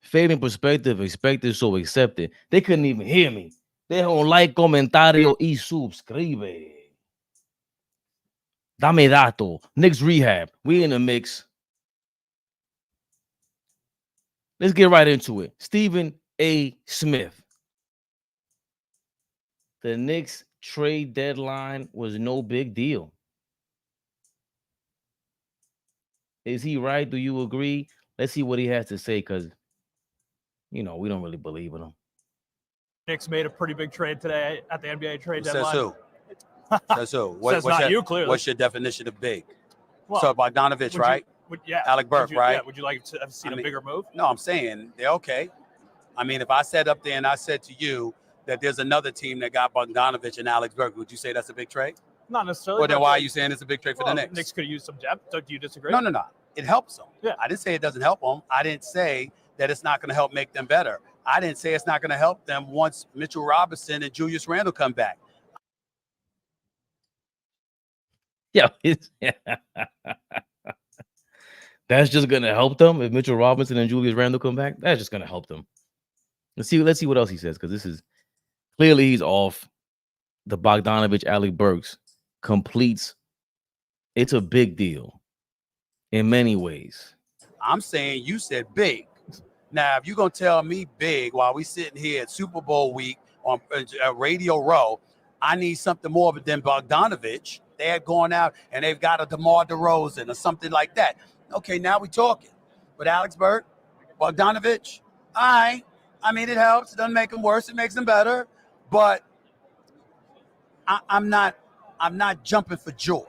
Fabian perspective, expected, so accepted. They couldn't even hear me. Deja un like, comentario y subscribe. Dame dato. Knicks Rehab. We in the mix. Let's get right into it. Stephen A. Smith. The Knicks trade deadline was no big deal. Is he right? Do you agree? Let's see what he has to say, because, we don't really believe in him. Knicks made a pretty big trade today at the NBA trade deadline. Says who? Says who? Says not you, clearly. What's your definition of big? Well, so Bogdanović, right? Yeah. Alec Burks, right? Yeah. Would you like to have seen a bigger move? No, I'm saying they're okay. I mean, if I sat up there and I said to you that there's another team that got Bogdanović and Alex Burks, would you say that's a big trade? Not necessarily. Well, then why are you saying it's a big trade for the Knicks? Knicks could have used some depth. Do you disagree? No. It helps them. Yeah. I didn't say it doesn't help them. I didn't say that it's not going to help make them better. I didn't say it's not going to help them once Mitchell Robinson and Julius Randle come back. Yeah. That's just going to help them if Mitchell Robinson and Julius Randle come back. That's just going to help them. Let's see what else he says, because this is clearly he's off. The Bogdanović Alec Burks completes. It's a big deal in many ways. I'm saying you said big. Now, if you're going to tell me big while we sitting here at Super Bowl week on Radio Row, I need something more than Bogdanović. They had gone out and they've got a DeMar DeRozan or something like that. Okay, now we're talking. But Alex Burks, Bogdanović, I mean, it helps. It doesn't make them worse. It makes them better. But I'm not jumping for joy.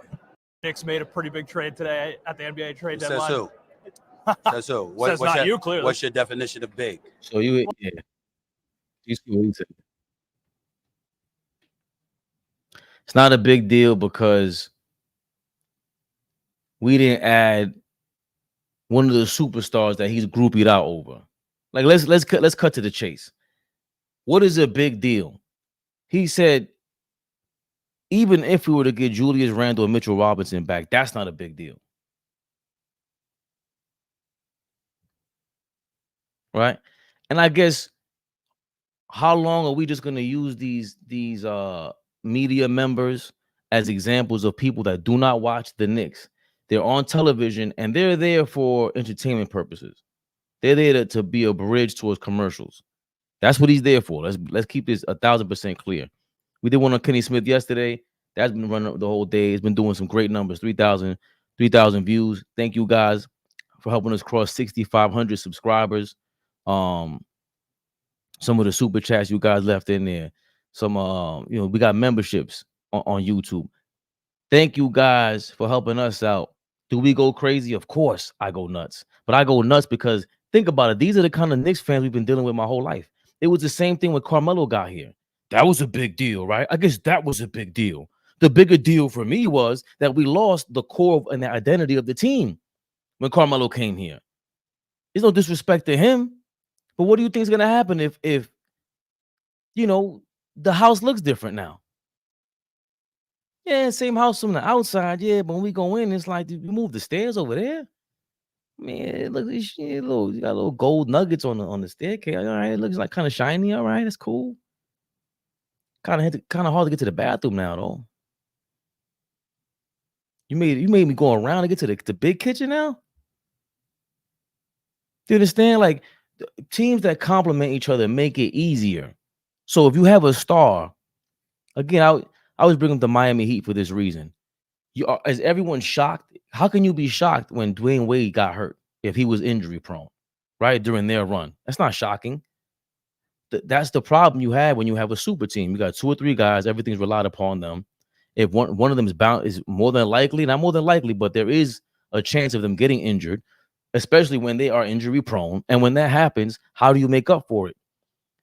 Knicks made a pretty big trade today at the NBA trade deadline. Says who? Says who? Says not you, clearly. What's your definition of big? So you see what he said. It's not a big deal because we didn't add one of the superstars that he's groupied out over. Like, let's cut to the chase. What is a big deal? He said, even if we were to get Julius Randle and Mitchell Robinson back, that's not a big deal. Right? And I guess, how long are we just going to use these media members as examples of people that do not watch the Knicks? They're on television and they're there for entertainment purposes. They're there to be a bridge towards commercials. That's what he's there for. Let's keep this 1,000% clear. We did one on Kenny Smith yesterday. That's been running the whole day. It's been doing some great numbers. 3,000 views. Thank you guys for helping us cross 6,500 subscribers. Some of the super chats you guys left in there. Some we got memberships on YouTube. Thank you guys for helping us out. Do we go crazy? Of course I go nuts. But I go nuts because think about it. These are the kind of Knicks fans we've been dealing with my whole life. It was the same thing when Carmelo got here. That was a big deal, right? I guess that was a big deal. The bigger deal for me was that we lost the core and the identity of the team when Carmelo came here. There's no disrespect to him. But what do you think is going to happen if the house looks different now? Yeah, same house from the outside. Yeah, but when we go in, it's like, did we move the stairs over there? Man, look, you got little gold nuggets on the staircase. All right, it looks like kind of shiny. All right, that's cool. Kind of hard to get to the bathroom now, though. You made me go around to get to the big kitchen now. Do you understand? Like, teams that complement each other make it easier. So if you have a star, again, I was bringing up the Miami Heat for this reason. Is everyone shocked? How can you be shocked when Dwayne Wade got hurt if he was injury prone, right, during their run? That's not shocking. That's the problem you have when you have a super team. You got 2 or 3 guys, everything's relied upon them. If one of them is more than likely, not more than likely, but there is a chance of them getting injured, especially when they are injury prone. And when that happens, how do you make up for it?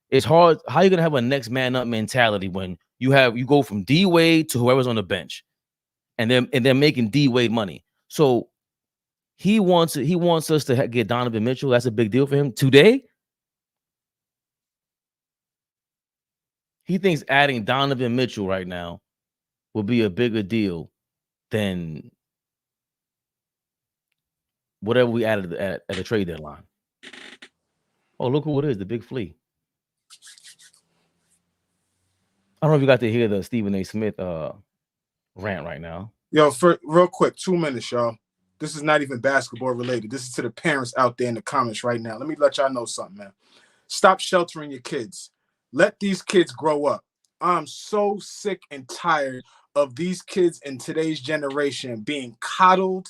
It's hard. How are you gonna have a next man up mentality when you go from D Wade to whoever's on the bench, and they're making D Wade money? So he wants us to get Donovan Mitchell. That's a big deal for him today. He thinks adding Donovan Mitchell right now will be a bigger deal than whatever we added at the trade deadline. Hold Oh, look who it is, the big flea. I don't know if you got to hear the Stephen A. Smith rant right now. Yo, for real quick, 2 minutes, y'all. This is not even basketball related. This is to the parents out there in the comments right now. Let me let y'all know something, man. Stop sheltering your kids. Let these kids grow up. I'm so sick and tired of these kids in today's generation being coddled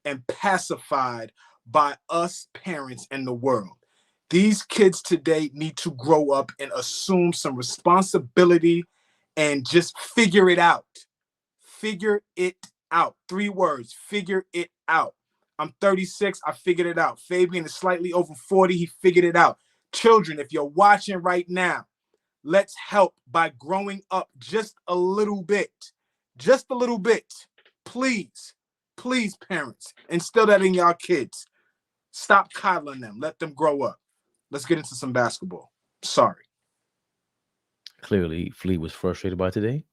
and pacified by us parents in the world. These kids today need to grow up and assume some responsibility and just figure it out. Figure it out. 3 words. Figure it out. I'm 36. I figured it out. Fabian is slightly over 40. He figured it out. Children, if you're watching right now, let's help by growing up just a little bit. Just a little bit. Please. Please, parents, instill that in y'all kids. Stop coddling them. Let them grow up. Let's get into some basketball. Sorry. Clearly, Flea was frustrated by today.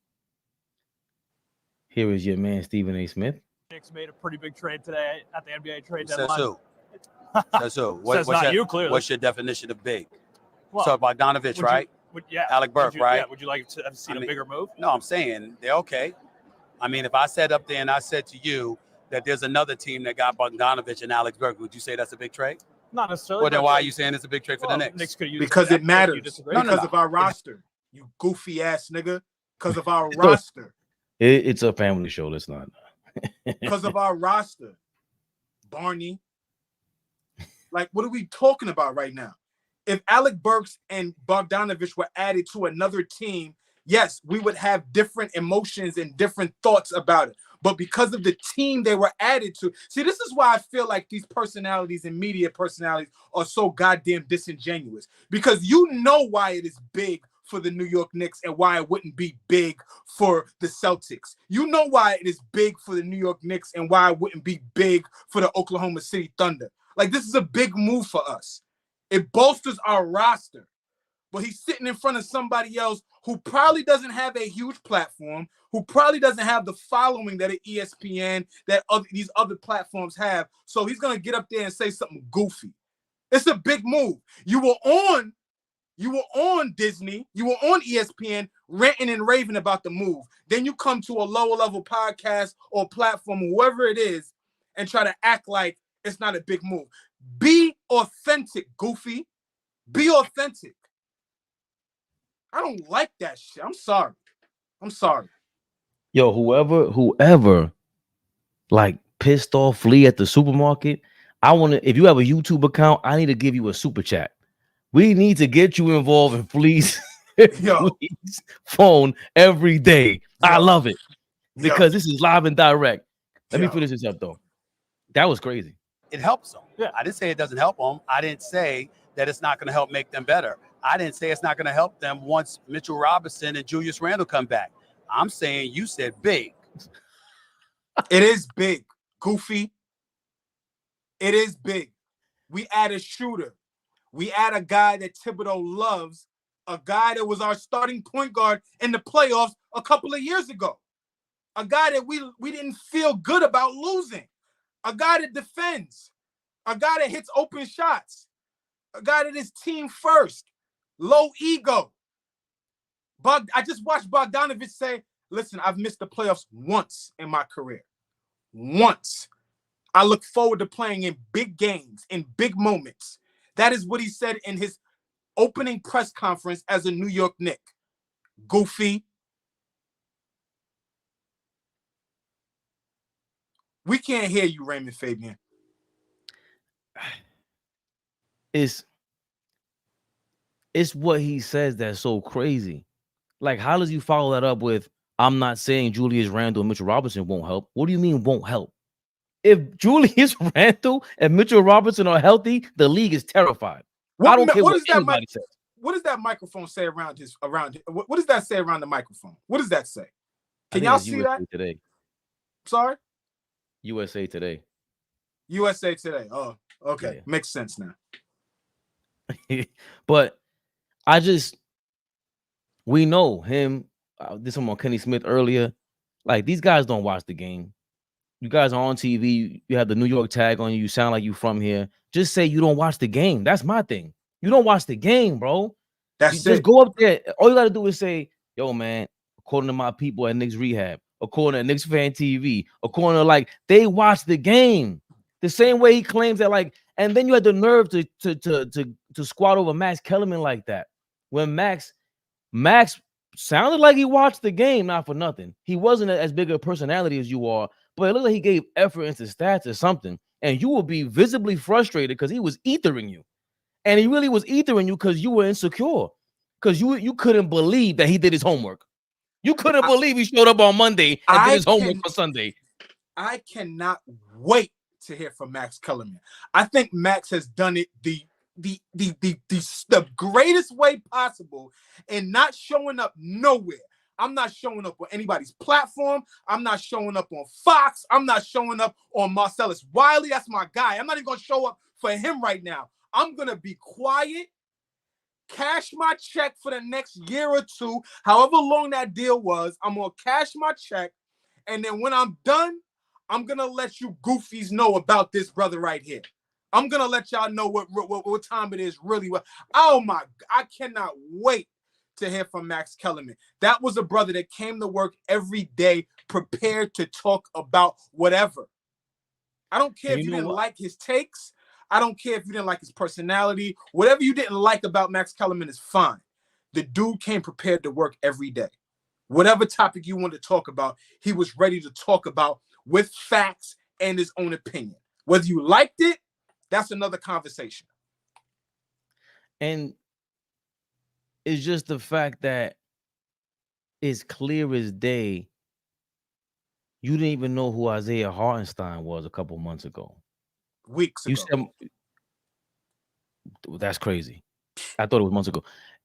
Here is your man, Stephen A. Smith. Knicks made a pretty big trade today at the NBA trade Says deadline. who? Says who? Says not you, clearly. What's your definition of big? Well, So Bogdanović, right? Yeah. Alec Burks, right? Yeah. Would you like to have seen a bigger move? No, I'm saying they're okay. I mean, if I sat up there and I said to you that there's another team that got Bogdanović and Alex Burks, would you say that's a big trade? Not necessarily. Well, then why are you saying it's a big trade for the Knicks? Could use because it matters. Because of our roster. You goofy ass nigga. Because of our roster. It's a family show. Let's not. Because of our roster. Barney. Like, what are we talking about right now? If Alec Burks and Bogdanović were added to another team, yes, we would have different emotions and different thoughts about it. But because of the team they were added to, see, this is why I feel like these personalities and media personalities are so goddamn disingenuous. Because you know why it is big for the New York Knicks and why it wouldn't be big for the Celtics. You know why it is big for the New York Knicks and why it wouldn't be big for the Oklahoma City Thunder. Like, this is a big move for us. It bolsters our roster. But he's sitting in front of somebody else who probably doesn't have a huge platform, who probably doesn't have the following that at ESPN, that these other platforms have. So he's going to get up there and say something goofy. It's a big move. You were on Disney, you were on ESPN ranting and raving about the move. Then you come to a lower level podcast or platform, whoever it is, and try to act like it's not a big move. Be authentic, goofy. Be authentic. I don't like that shit. I'm sorry. Yo, whoever like pissed off Flea at the supermarket, if you have a YouTube account, I need to give you a super chat. We need to get you involved in Flea's phone every day. I love it because this is live and direct. Let me finish this up though. That was crazy. It helps them. Yeah. I didn't say it doesn't help them. I didn't say that it's not going to help make them better. I didn't say it's not going to help them once Mitchell Robinson and Julius Randle come back. I'm saying you said big. It is big, goofy. It is big. We add a shooter. We add a guy that Thibodeau loves, a guy that was our starting point guard in the playoffs a couple of years ago, a guy that we didn't feel good about losing, a guy that defends, a guy that hits open shots, a guy that is team first, low ego. I just watched Bogdanović say, listen, I've missed the playoffs once in my career. Once. I look forward to playing in big games, in big moments. That is what he said in his opening press conference as a New York Knick. Goofy. We can't hear you, Raymond Fabian. It's what he says that's so crazy. Like, how does you follow that up with, I'm not saying Julius Randle and Mitchell Robinson won't help. What do you mean won't help? If Julius Randle and Mitchell Robinson are healthy, the league is terrified. I don't care what anybody says. What does that microphone say around what does that say around the microphone? What does that say? Can y'all see that? Today. Sorry? USA Today. USA Today. Oh, okay. Yeah. Makes sense now. But we know him. This one on Kenny Smith earlier. Like, these guys don't watch the game. You guys are on TV. You have the New York tag on you. You sound like you from here. Just say you don't watch the game. That's my thing. You don't watch the game, bro. That's You it. just go up there. All you got to do is say, yo, man, according to my people at Knicks Rehab, according to Knicks Fan TV, according to, like, they watch the game the same way he claims that, like, and then you had the nerve to squat over Max Kellerman like that. When Max sounded like he watched the game, not for nothing. He wasn't as big a personality as you are, but it looked like he gave effort into stats or something. And you will be visibly frustrated because he was ethering you. And he really was ethering you because you were insecure. Because you couldn't believe that he did his homework. You couldn't believe he showed up on Monday and did his homework for Sunday. I cannot wait to hear from Max Kellerman. I think Max has done it the greatest way possible and not showing up nowhere. I'm not showing up on anybody's platform. I'm not showing up on Fox. I'm not showing up on Marcellus Wiley. That's my guy. I'm not even going to show up for him right now. I'm going to be quiet, cash my check for the next year or two, however long that deal was. I'm going to cash my check. And then when I'm done, I'm going to let you goofies know about this brother right here. I'm going to let y'all know what time it is really. Oh, my. I cannot wait to hear from Max Kellerman. That was a brother that came to work every day prepared to talk about whatever. I don't care if you didn't like his takes. I don't care if you didn't like his personality. Whatever you didn't like about Max Kellerman is fine. The dude came prepared to work every day. Whatever topic you wanted to talk about, he was ready to talk about with facts and his own opinion. Whether you liked it, that's another conversation. And it's just the fact that it's clear as day you didn't even know who Isaiah Hartenstein was a couple months ago. Weeks ago. You said, that's crazy. I thought it was months ago.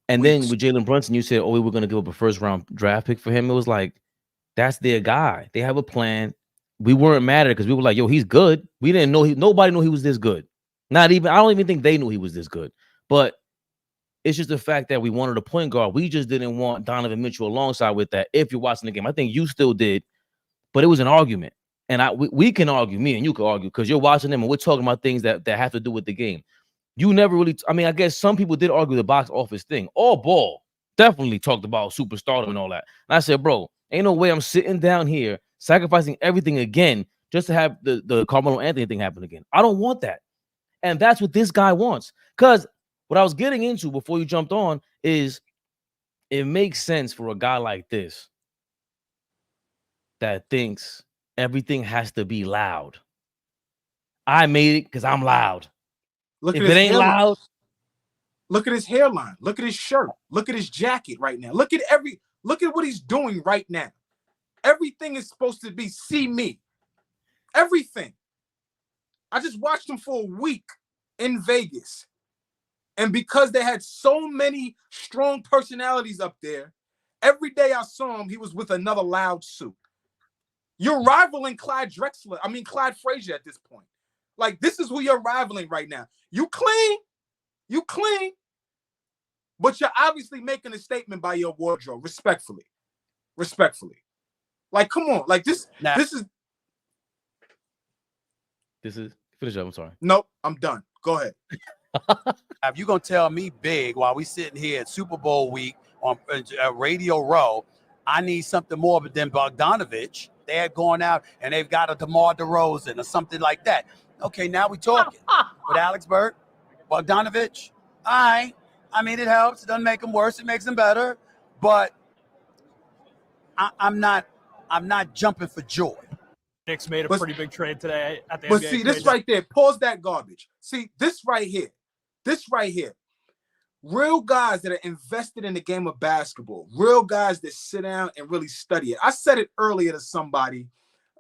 And then with Jalen Brunson, you said, oh, we were going to give up a first-round draft pick for him. It was like, that's their guy. They have a plan. We weren't mad at it because we were like, yo, he's good. We didn't know. Nobody knew he was this good. Not even, I don't even think they knew he was this good. But it's just the fact that we wanted a point guard. We just didn't want Donovan Mitchell alongside with that. If you're watching the game, I think you still did. But it was an argument. And we can argue, me and you can argue, because you're watching them and we're talking about things that have to do with the game. You never really, I mean, I guess some people did argue the box office thing. AllBall definitely talked about superstardom and all that. And I said, bro, ain't no way I'm sitting down here sacrificing everything again just to have the Carmelo Anthony thing happen again. I don't want that. And that's what this guy wants. Because what I was getting into before you jumped on is it makes sense for a guy like this that thinks everything has to be loud. I made it because I'm loud. Look if at it ain't loud, look at his hairline. Look at his shirt. Look at his jacket right now. Look at what he's doing right now. Everything is supposed to be see me. Everything. I just watched him for a week in Vegas. And because they had so many strong personalities up there, every day I saw him, he was with another loud suit. You're rivaling Clyde Frazier at this point. Like, this is who you're rivaling right now. You clean, but you're obviously making a statement by your wardrobe, respectfully. Like, come on, like this is finish up. I'm sorry. Nope, I'm done. Go ahead. If you're gonna tell me big while we sitting here at Super Bowl week on Radio Row, I need something more than Bogdanović. They're going out and they've got a DeMar DeRozan or something like that. Okay, now we talking. With Alex Burke, Bogdanović, I mean, it helps. It doesn't make them worse. It makes them better. But I'm not jumping for joy. Knicks made a pretty big trade today at the But NBA see, this right there, pause that garbage. See, this right here. Real guys that are invested in the game of basketball, real guys that sit down and really study it. I said it earlier to somebody,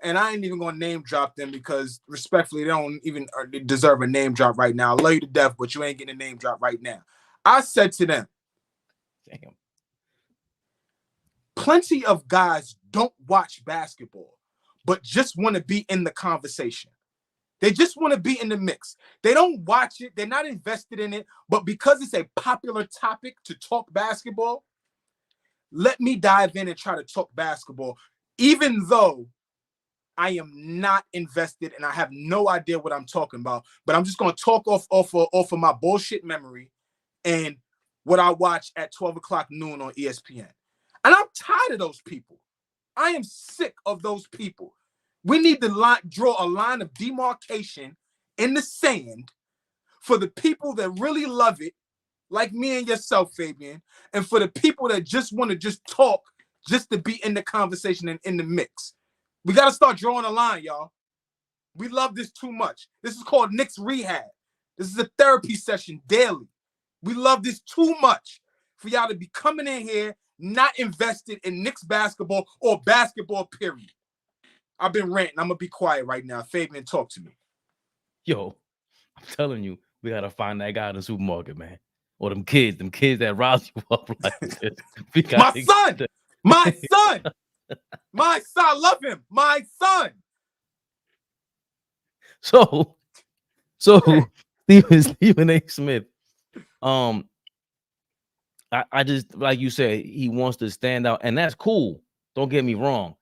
and I ain't even going to name drop them because respectfully, they don't even deserve a name drop right now. I love you to death, but you ain't getting a name drop right now. I said to them, damn, plenty of guys don't watch basketball, but just want to be in the conversation. They just want to be in the mix. They don't watch it. They're not invested in it. But because it's a popular topic to talk basketball, let me dive in and try to talk basketball, even though I am not invested and I have no idea what I'm talking about. But I'm just going to talk off of my bullshit memory and what I watch at 12 o'clock noon on ESPN. And I'm tired of those people. I am sick of those people. We need to draw a line of demarcation in the sand for the people that really love it, like me and yourself, Fabian, and for the people that just want to just talk just to be in the conversation and in the mix. We got to start drawing a line, y'all. We love this too much. This is called Knicks Rehab. This is a therapy session daily. We love this too much for y'all to be coming in here not invested in Knicks basketball or basketball, period. I've been ranting. I'm going to be quiet right now. Fabian, talk to me. Yo, I'm telling you, we got to find that guy in the supermarket, man. Or them kids that rouse you up like this. My son! My son! My son! I love him. My son! So Stephen A. Smith, I just, like you said, he wants to stand out, and that's cool. Don't get me wrong.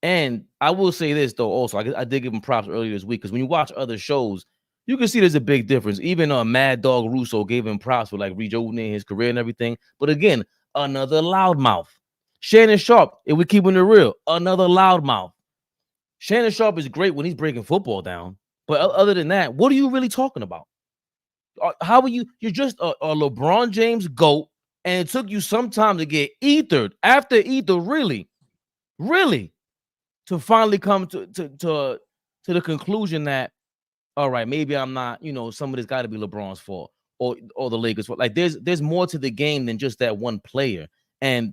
And I will say this, though, also. I did give him props earlier this week, because when you watch other shows, you can see there's a big difference. Even Mad Dog Russo gave him props for, like, rejuvenating his career and everything. But again, another loudmouth. Shannon Sharp, if we're keeping it real, another loudmouth. Shannon Sharp is great when he's breaking football down. But other than that, what are you really talking about? How are you? You're just a LeBron James GOAT, and it took you some time to get ethered after ether, really, to finally come to the conclusion that, all right, maybe I'm not, some of this got to be LeBron's fault or the Lakers' fault. Like there's more to the game than just that one player. And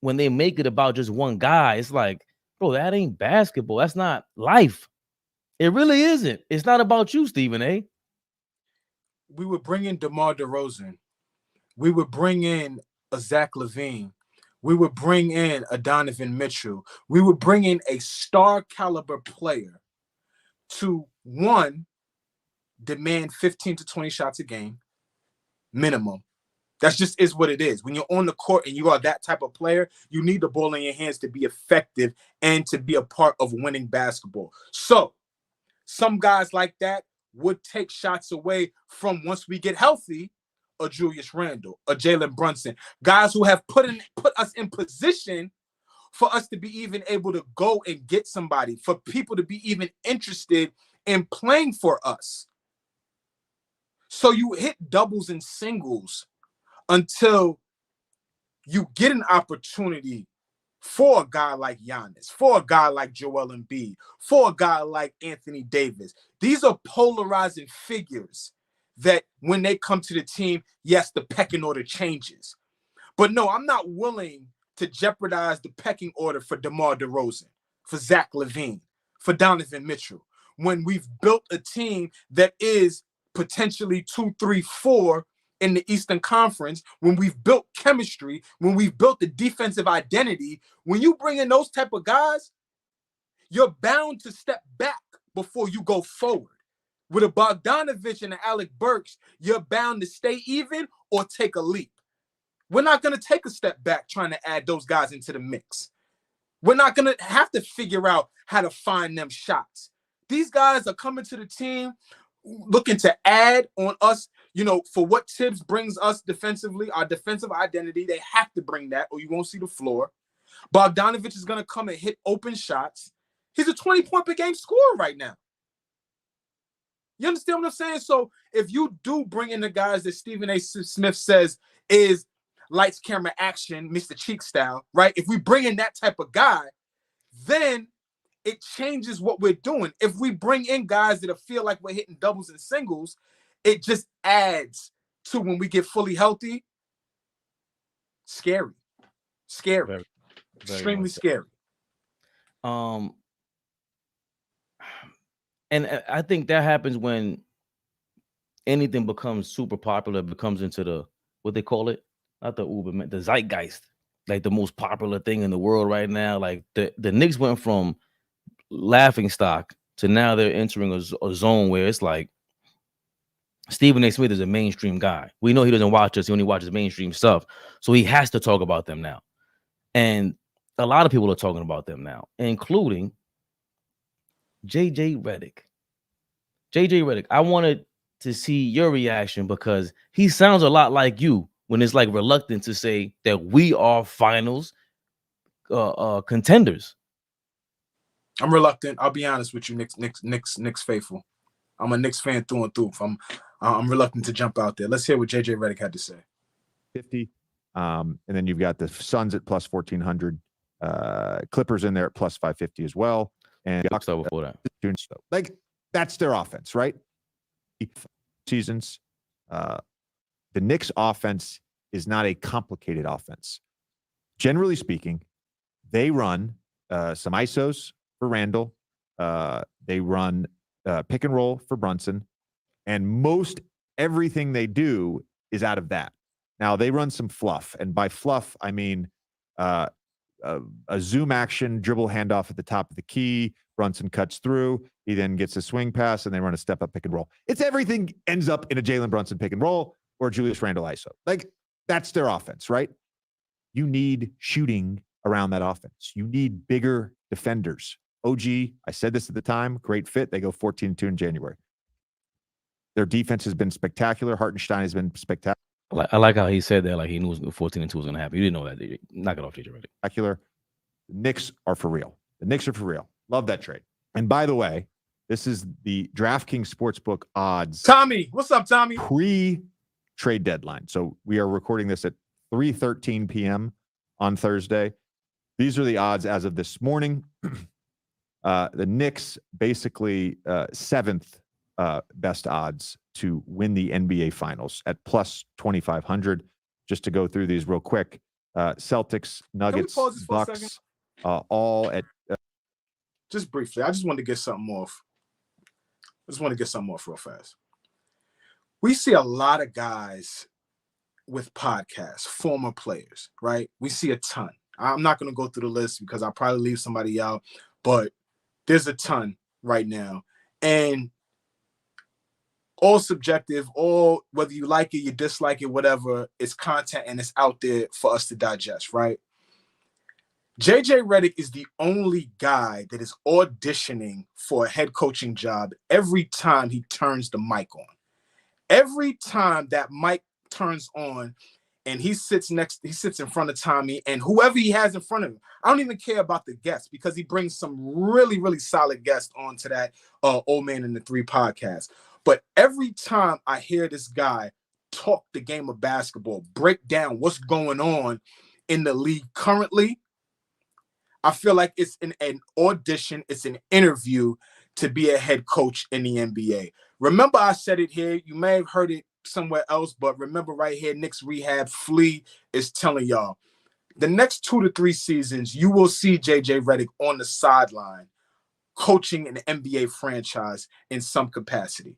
when they make it about just one guy, it's like, bro, that ain't basketball. That's not life. It really isn't. It's not about you, Stephen A. We would bring in DeMar DeRozan. We would bring in a Zach LaVine. We would bring in a Donovan Mitchell. We would bring in a star caliber player to, one, demand 15 to 20 shots a game, minimum. That's just is what it is. When you're on the court and you are that type of player, you need the ball in your hands to be effective and to be a part of winning basketball. So some guys like that would take shots away from, once we get healthy, a Julius Randle, a Jalen Brunson, guys who have put us in position for us to be even able to go and get somebody, for people to be even interested in playing for us. So you hit doubles and singles until you get an opportunity for a guy like Giannis, for a guy like Joel Embiid, for a guy like Anthony Davis. These are polarizing figures that when they come to the team, yes, the pecking order changes. But no, I'm not willing to jeopardize the pecking order for DeMar DeRozan, for Zach LaVine, for Donovan Mitchell, when we've built a team that is potentially 2, 3, 4 in the Eastern Conference, when we've built chemistry, when we've built the defensive identity. When you bring in those type of guys, you're bound to step back before you go forward. With a Bogdanović and an Alec Burks, you're bound to stay even or take a leap. We're not going to take a step back trying to add those guys into the mix. We're not going to have to figure out how to find them shots. These guys are coming to the team looking to add on us, for what Tibbs brings us defensively, our defensive identity. They have to bring that or you won't see the floor. Bogdanović is going to come and hit open shots. He's a 20-point per game scorer right now. You understand what I'm saying? So if you do bring in the guys that Stephen A. Smith says is lights, camera, action, Mr. Cheek style, right? If we bring in that type of guy, then it changes what we're doing. If we bring in guys that feel like we're hitting doubles and singles, it just adds to, when we get fully healthy, scary. Very extremely scary. And I think that happens when anything becomes super popular, becomes into the, what they call it, not the Uber, the zeitgeist, like the most popular thing in the world right now. Like the Knicks went from laughing stock to now they're entering a zone where it's like Stephen A. Smith is a mainstream guy. We know he doesn't watch us. He only watches mainstream stuff. So he has to talk about them now. And a lot of people are talking about them now, including JJ Redick. JJ Redick, I wanted to see your reaction because he sounds a lot like you when it's like reluctant to say that we are finals contenders. I'm reluctant. I'll be honest with you, Knicks faithful. I'm a Knicks fan through and through. I'm reluctant to jump out there. Let's hear what JJ Redick had to say. 50. And then you've got the Suns at plus 1,400, Clippers in there at plus 550 as well. And before that, like that's their offense, right? Seasons. The Knicks offense is not a complicated offense. Generally speaking, they run some ISOs for Randall. They run pick and roll for Brunson. And most everything they do is out of that. Now, they run some fluff. And by fluff, I mean a zoom action, dribble handoff at the top of the key. Brunson cuts through. He then gets a swing pass, and they run a step-up pick and roll. It's everything ends up in a Jalen Brunson pick and roll or Julius Randle ISO. Like, that's their offense, right? You need shooting around that offense. You need bigger defenders. OG, I said this at the time, great fit. They go 14-2 in January. Their defense has been spectacular. Hartenstein has been spectacular. I like how he said that, like he knew 14-2 was going to happen. You didn't know that, did you? Knock it off, JJ Redick. Spectacular. The Knicks are for real. The Knicks are for real. Love that trade. And by the way, this is the DraftKings Sportsbook odds. Tommy, what's up, Tommy? Pre-trade deadline. So we are recording this at 3:13 p.m. on Thursday. These are the odds as of this morning. The Knicks basically seventh best odds to win the NBA Finals at plus 2,500. Just to go through these real quick. Celtics, Nuggets, Bucks, all at... just briefly, I just wanted to get something off. Real fast. We see a lot of guys with podcasts, former players, right? We see a ton. I'm not going to go through the list because I'll probably leave somebody out, but there's a ton right now. And all subjective, all whether you like it, you dislike it, whatever, it's content and it's out there for us to digest, right? JJ Redick is the only guy that is auditioning for a head coaching job every time he turns the mic on. Every time that mic turns on and he sits in front of Tommy and whoever he has in front of him. I don't even care about the guests because he brings some really, really solid guests onto that Old Man in the Three podcast. But every time I hear this guy talk the game of basketball, break down what's going on in the league currently, I feel like it's an audition, it's an interview to be a head coach in the NBA. Remember I said it here, you may have heard it somewhere else, but remember right here, Knicks Rehab, Flea is telling y'all, the next 2 to 3 seasons, you will see JJ Redick on the sideline coaching an NBA franchise in some capacity.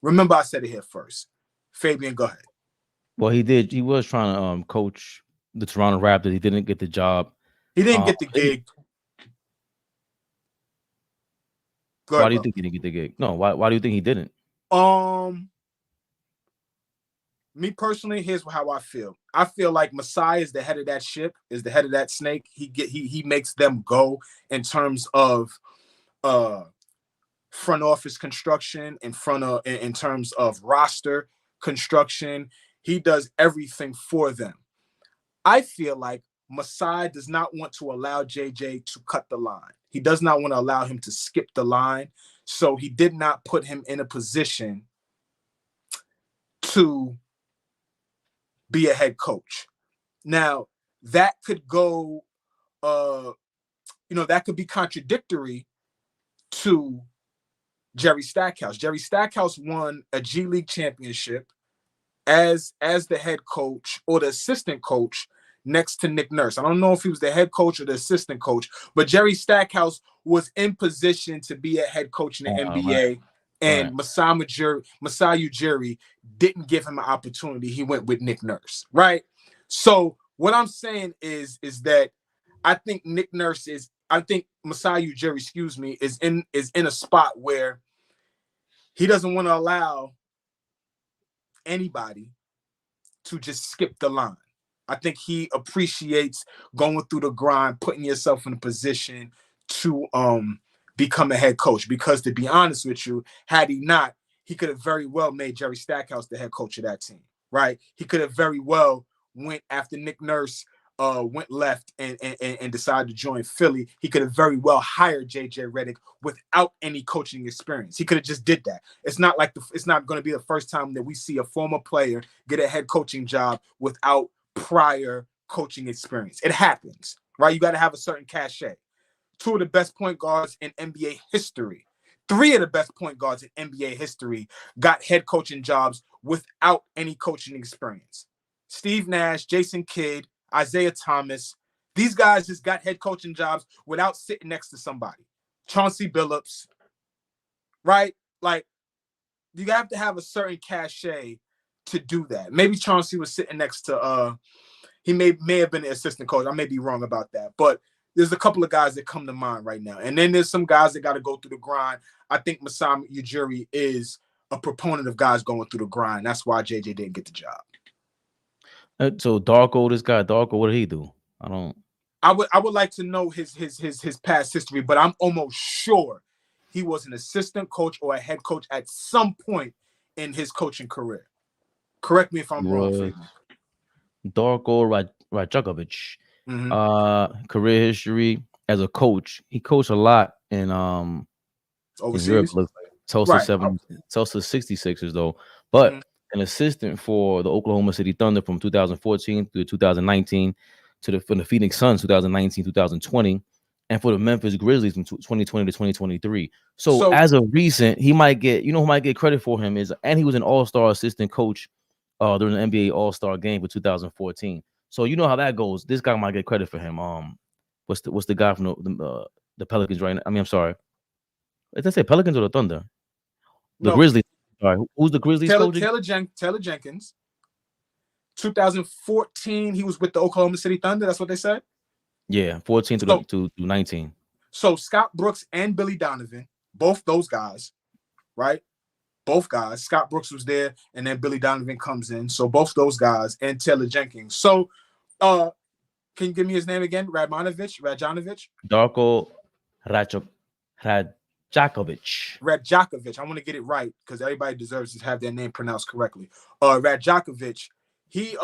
Remember I said it here first. Fabian, go ahead. Well, he did. He was trying to coach the Toronto Raptors. He didn't get the job. He didn't get the gig. Go ahead, why do you think he didn't get the gig? No, why do you think he didn't? Me personally, here's how I feel. I feel like Masai is the head of that ship, is the head of that snake. He makes them go in terms of front office construction, in terms of roster construction. He does everything for them. I feel like Masai does not want to allow JJ to cut the line. He does not want to allow him to skip the line. So he did not put him in a position to be a head coach. Now, that could go, that could be contradictory to Jerry Stackhouse. Jerry Stackhouse won a G League championship as the head coach or the assistant coach next to Nick Nurse. I don't know if he was the head coach or the assistant coach, but Jerry Stackhouse was in position to be a head coach in the NBA. Right. And Masai Ujiri didn't give him an opportunity. He went with Nick Nurse, right? So what I'm saying is that I think Masai Ujiri, is in a spot where he doesn't want to allow anybody to just skip the line. I think he appreciates going through the grind, putting yourself in a position to become a head coach. Because to be honest with you, had he not, he could have very well made Jerry Stackhouse the head coach of that team, right? He could have very well went after Nick Nurse went left and decided to join Philly. He could have very well hired JJ Redick without any coaching experience. He could have just did that. It's not like it's not going to be the first time that we see a former player get a head coaching job without prior coaching experience. It happens, right? You got to have a certain cachet. 2 of the best point guards in NBA history, 3 of the best point guards in NBA history got head coaching jobs without any coaching experience. Steve Nash, Jason Kidd, Isaiah Thomas. These guys just got head coaching jobs without sitting next to somebody. Chauncey Billups, right? Like, you have to have a certain cachet to do that. Maybe Chauncey was sitting next to he may have been an assistant coach. I may be wrong about that, but there's a couple of guys that come to mind right now. And then there's some guys that got to go through the grind. I think Masai Ujiri is a proponent of guys going through the grind. That's why JJ didn't get the job. So Darko, this guy Darko, what did he do? I would like to know his past history, but I'm almost sure he was an assistant coach or a head coach at some point in his coaching career. Correct me if I'm wrong, Fabian. Darko Rajakovic. Career history as a coach. He coached a lot in overseas. In Europe, looks like Tulsa 66ers though. But an assistant for the Oklahoma City Thunder from 2014 through 2019 from the Phoenix Suns 2019 2020, and for the Memphis Grizzlies from 2020 to 2023. So as of recent, he might get, who might get credit for him is, and he was an all-star assistant coach during the NBA All-Star game for 2014. So you know how that goes. This guy might get credit for him. What's the guy from the Pelicans right now? I mean, I'm sorry. Did I say Pelicans or the Thunder? The Grizzlies. All right, who's the Grizzlies coach? Taylor Jenkins. 2014, he was with the Oklahoma City Thunder. That's what they said? Yeah, 14 to 19. So Scott Brooks and Billy Donovan, both those guys, right? Both guys. Scott Brooks was there, and then Billy Donovan comes in. So both those guys and Taylor Jenkins. So can you give me his name again? Radjanović? Darko Rajakovic. Radjakovic. I want to get it right because everybody deserves to have their name pronounced correctly. Radjakovic, he's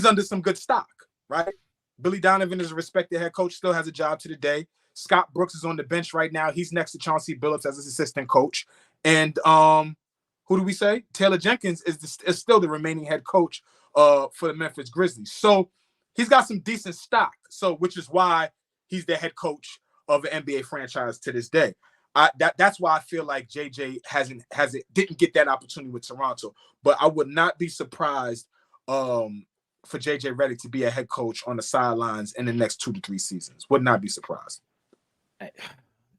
under some good stock, right? Billy Donovan is a respected head coach, still has a job to the day. Scott Brooks is on the bench right now. He's next to Chauncey Billups as his assistant coach. And who do we say? Taylor Jenkins is still the remaining head coach for the Memphis Grizzlies. So he's got some decent stock. So which is why he's the head coach of an NBA franchise to this day. That's why I feel like JJ didn't get that opportunity with Toronto. But I would not be surprised for JJ Redick to be a head coach on the sidelines in the next 2 to 3 seasons. Would not be surprised.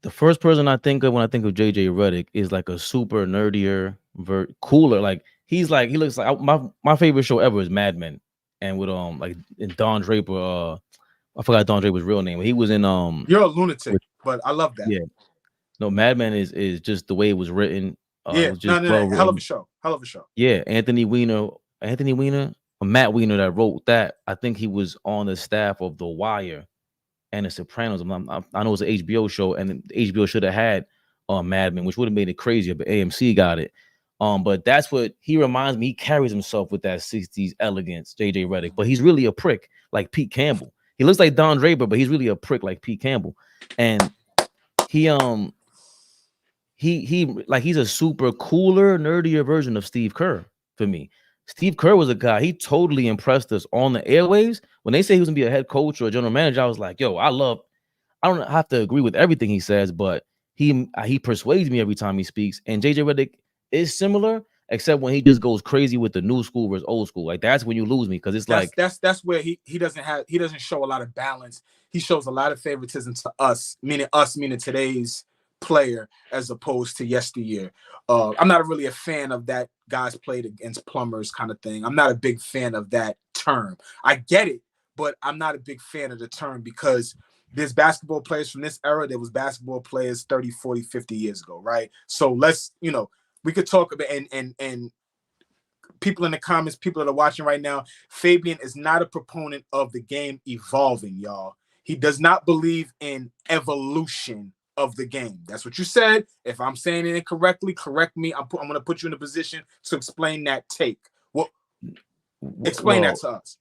The first person I think of when I think of JJ Redick is like a super nerdier, cooler. Like he looks like my favorite show ever is Mad Men, and with like in Don Draper. I forgot Don Draper's real name. He was in You're a lunatic, but I love that. Yeah. No, Mad Men is just the way it was written. Hell of a show. Yeah, Anthony Weiner, or Matt Weiner that wrote that. I think he was on the staff of The Wire and The Sopranos. I know it was an HBO show, and HBO should have had Mad Men, which would have made it crazier, but AMC got it. But that's what he reminds me. He carries himself with that 60s elegance, JJ Redick, but he's really a prick like Pete Campbell. He looks like Don Draper, but he's really a prick like Pete Campbell. And he's a super cooler, nerdier version of Steve Kerr for me. Steve Kerr was a guy, he totally impressed us on the airwaves. When they say he was gonna be a head coach or a general manager, I was like, yo, I don't have to agree with everything he says, but he persuades me every time he speaks. And JJ Redick is similar, except when he just goes crazy with the new school versus old school. Like that's when you lose me, because that's where he doesn't show a lot of balance. He shows a lot of favoritism to us, meaning today's player as opposed to yesteryear. I'm not really a fan of that guys played against plumbers kind of thing. I'm not a big fan of that term. I get it, but I'm not a big fan of the term because there's basketball players from this era. There was basketball players 30, 40, 50 years ago, right? So let's, we could talk about and people in the comments, people that are watching right now, Fabian is not a proponent of the game evolving, y'all. He does not believe in evolution of the game. That's what you said. If I'm saying it incorrectly, correct me. I'm going to put you in a position to explain that take. Explain Well, that to us.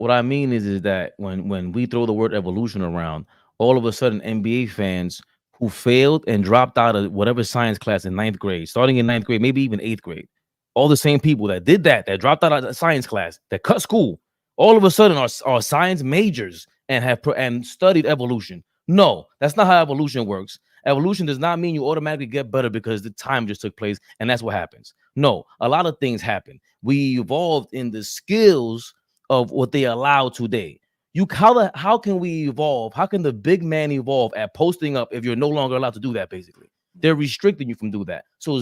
what I mean is that when we throw the word evolution around, all of a sudden NBA fans who failed and dropped out of whatever science class in 9th grade, starting in 9th grade, maybe even 8th grade, all the same people that did that dropped out of the science class, that cut school, all of a sudden are science majors and have and studied evolution. No, that's not how evolution works. Evolution does not mean you automatically get better because the time just took place and that's what happens. No, a lot of things happen. We evolved in the skills of what they allow today. How can we evolve? How can the big man evolve at posting up if you're no longer allowed to do that? Basically, they're restricting you from doing that. So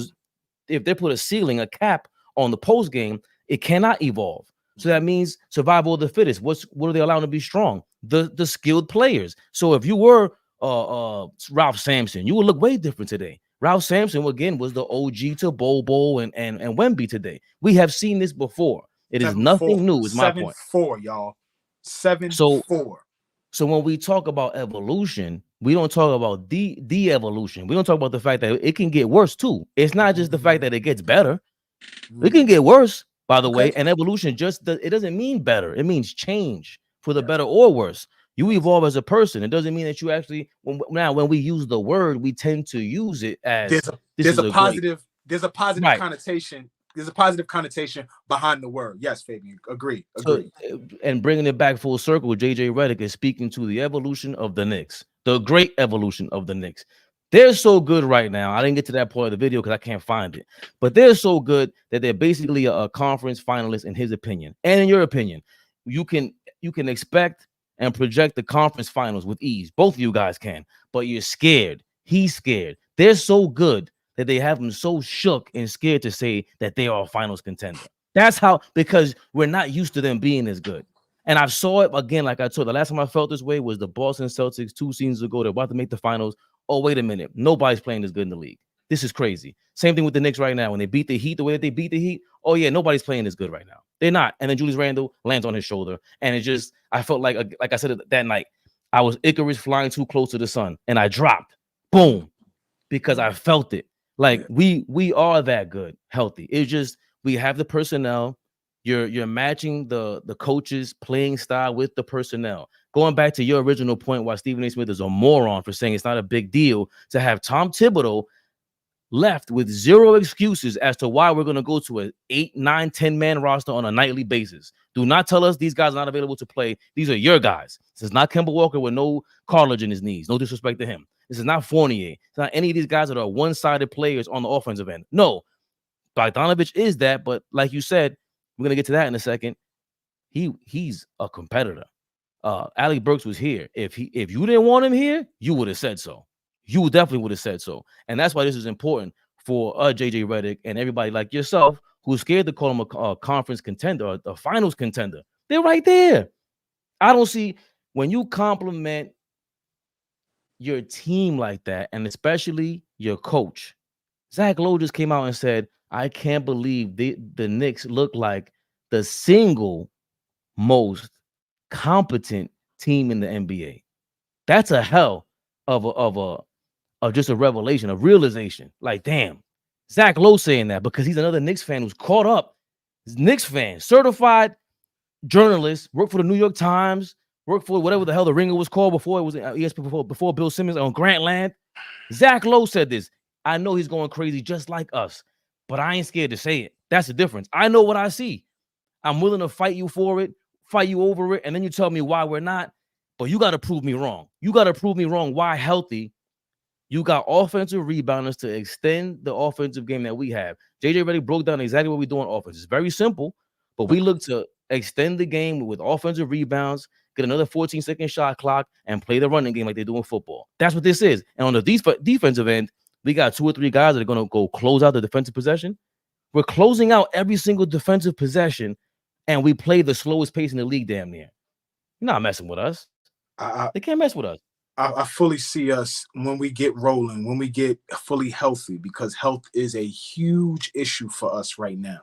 if they put a ceiling, a cap on the post game, it cannot evolve. So that means survival of the fittest. What are they allowing to be strong? The skilled players. So if you were Ralph Sampson, you would look way different today. Ralph Sampson again was the OG to Bobo and Wemby today. We have seen this before. It is nothing new. Is my point. 7-4, y'all. 7-4. So when we talk about evolution, we don't talk about de-evolution. We don't talk about the fact that it can get worse too. It's not just the fact that it gets better. It can get worse, by the way. And evolution it doesn't mean better. It means change for the better or worse. You evolve as a person. It doesn't mean that you actually when we use the word, we tend to use it as there's a positive connotation. There's a positive connotation behind the word. Yes, Fabian. Agree. So, and bringing it back full circle, JJ Redick is speaking to the evolution of the Knicks, the great evolution of the Knicks. They're so good right now. I didn't get to that part of the video because I can't find it, but they're so good that they're basically a conference finalist in his opinion. And in your opinion, you can expect and project the conference finals with ease. Both of you guys can, but you're scared. He's scared. They're so good that they have him so shook and scared to say that they are a finals contender. That's how, because we're not used to them being as good. And I saw it again, like I told, the last time I felt this way was the Boston Celtics 2 seasons ago. They're about to make the finals. Oh, wait a minute. Nobody's playing this good in the league. This is crazy. Same thing with the Knicks right now. When they beat the Heat, the way that they beat the Heat, oh yeah, nobody's playing this good right now. They're not. And then Julius Randle lands on his shoulder. And it just, I felt like I said that night, I was Icarus flying too close to the sun. And I dropped. Boom. Because I felt it. Like we are that good, healthy. It's just we have the personnel. You're matching the coach's playing style with the personnel. Going back to your original point, why Stephen A. Smith is a moron for saying it's not a big deal to have Tom Thibodeau left with zero excuses as to why we're going to go to an 8, 9, 10-man roster on a nightly basis. Do not tell us these guys are not available to play. These are your guys. This is not Kemba Walker with no cartilage in his knees. No disrespect to him. This is not Fournier. It's not any of these guys that are one-sided players on the offensive end. No, Bogdanović is that, but like you said, we're gonna get to that in a second. He's a competitor. Alec Burks was here. If you didn't want him here, you would have said so. You definitely would have said so. And that's why this is important for JJ Redick and everybody like yourself who's scared to call him a conference contender, a finals contender. They're right there. I don't see when you compliment your team like that, and especially your coach. Zach Lowe just came out and said, I can't believe the Knicks look like the single most competent team in the NBA. That's a hell of just a revelation, a realization. Like, damn, Zach Lowe saying that because he's another Knicks fan who's caught up. He's a Knicks fan, certified journalist, worked for the New York Times, worked for whatever the hell the Ringer was called before it was ESPN, before Bill Simmons on Grantland. Zach Lowe said this. I know he's going crazy just like us, but I ain't scared to say it. That's the difference. I know what I see. I'm willing to fight you for it, fight you over it, and then you tell me why we're not, but you got to prove me wrong. You got to prove me wrong why healthy. You got offensive rebounders to extend the offensive game that we have. JJ Redick broke down exactly what we do on offense. It's very simple, but we look to extend the game with offensive rebounds, get another 14-second shot clock, and play the running game like they do in football. That's what this is. And on the defensive end, we got 2 or 3 guys that are going to go close out the defensive possession. We're closing out every single defensive possession, and we play the slowest pace in the league damn near. You're not messing with us. They can't mess with us. I fully see us when we get rolling, when we get fully healthy, because health is a huge issue for us right now.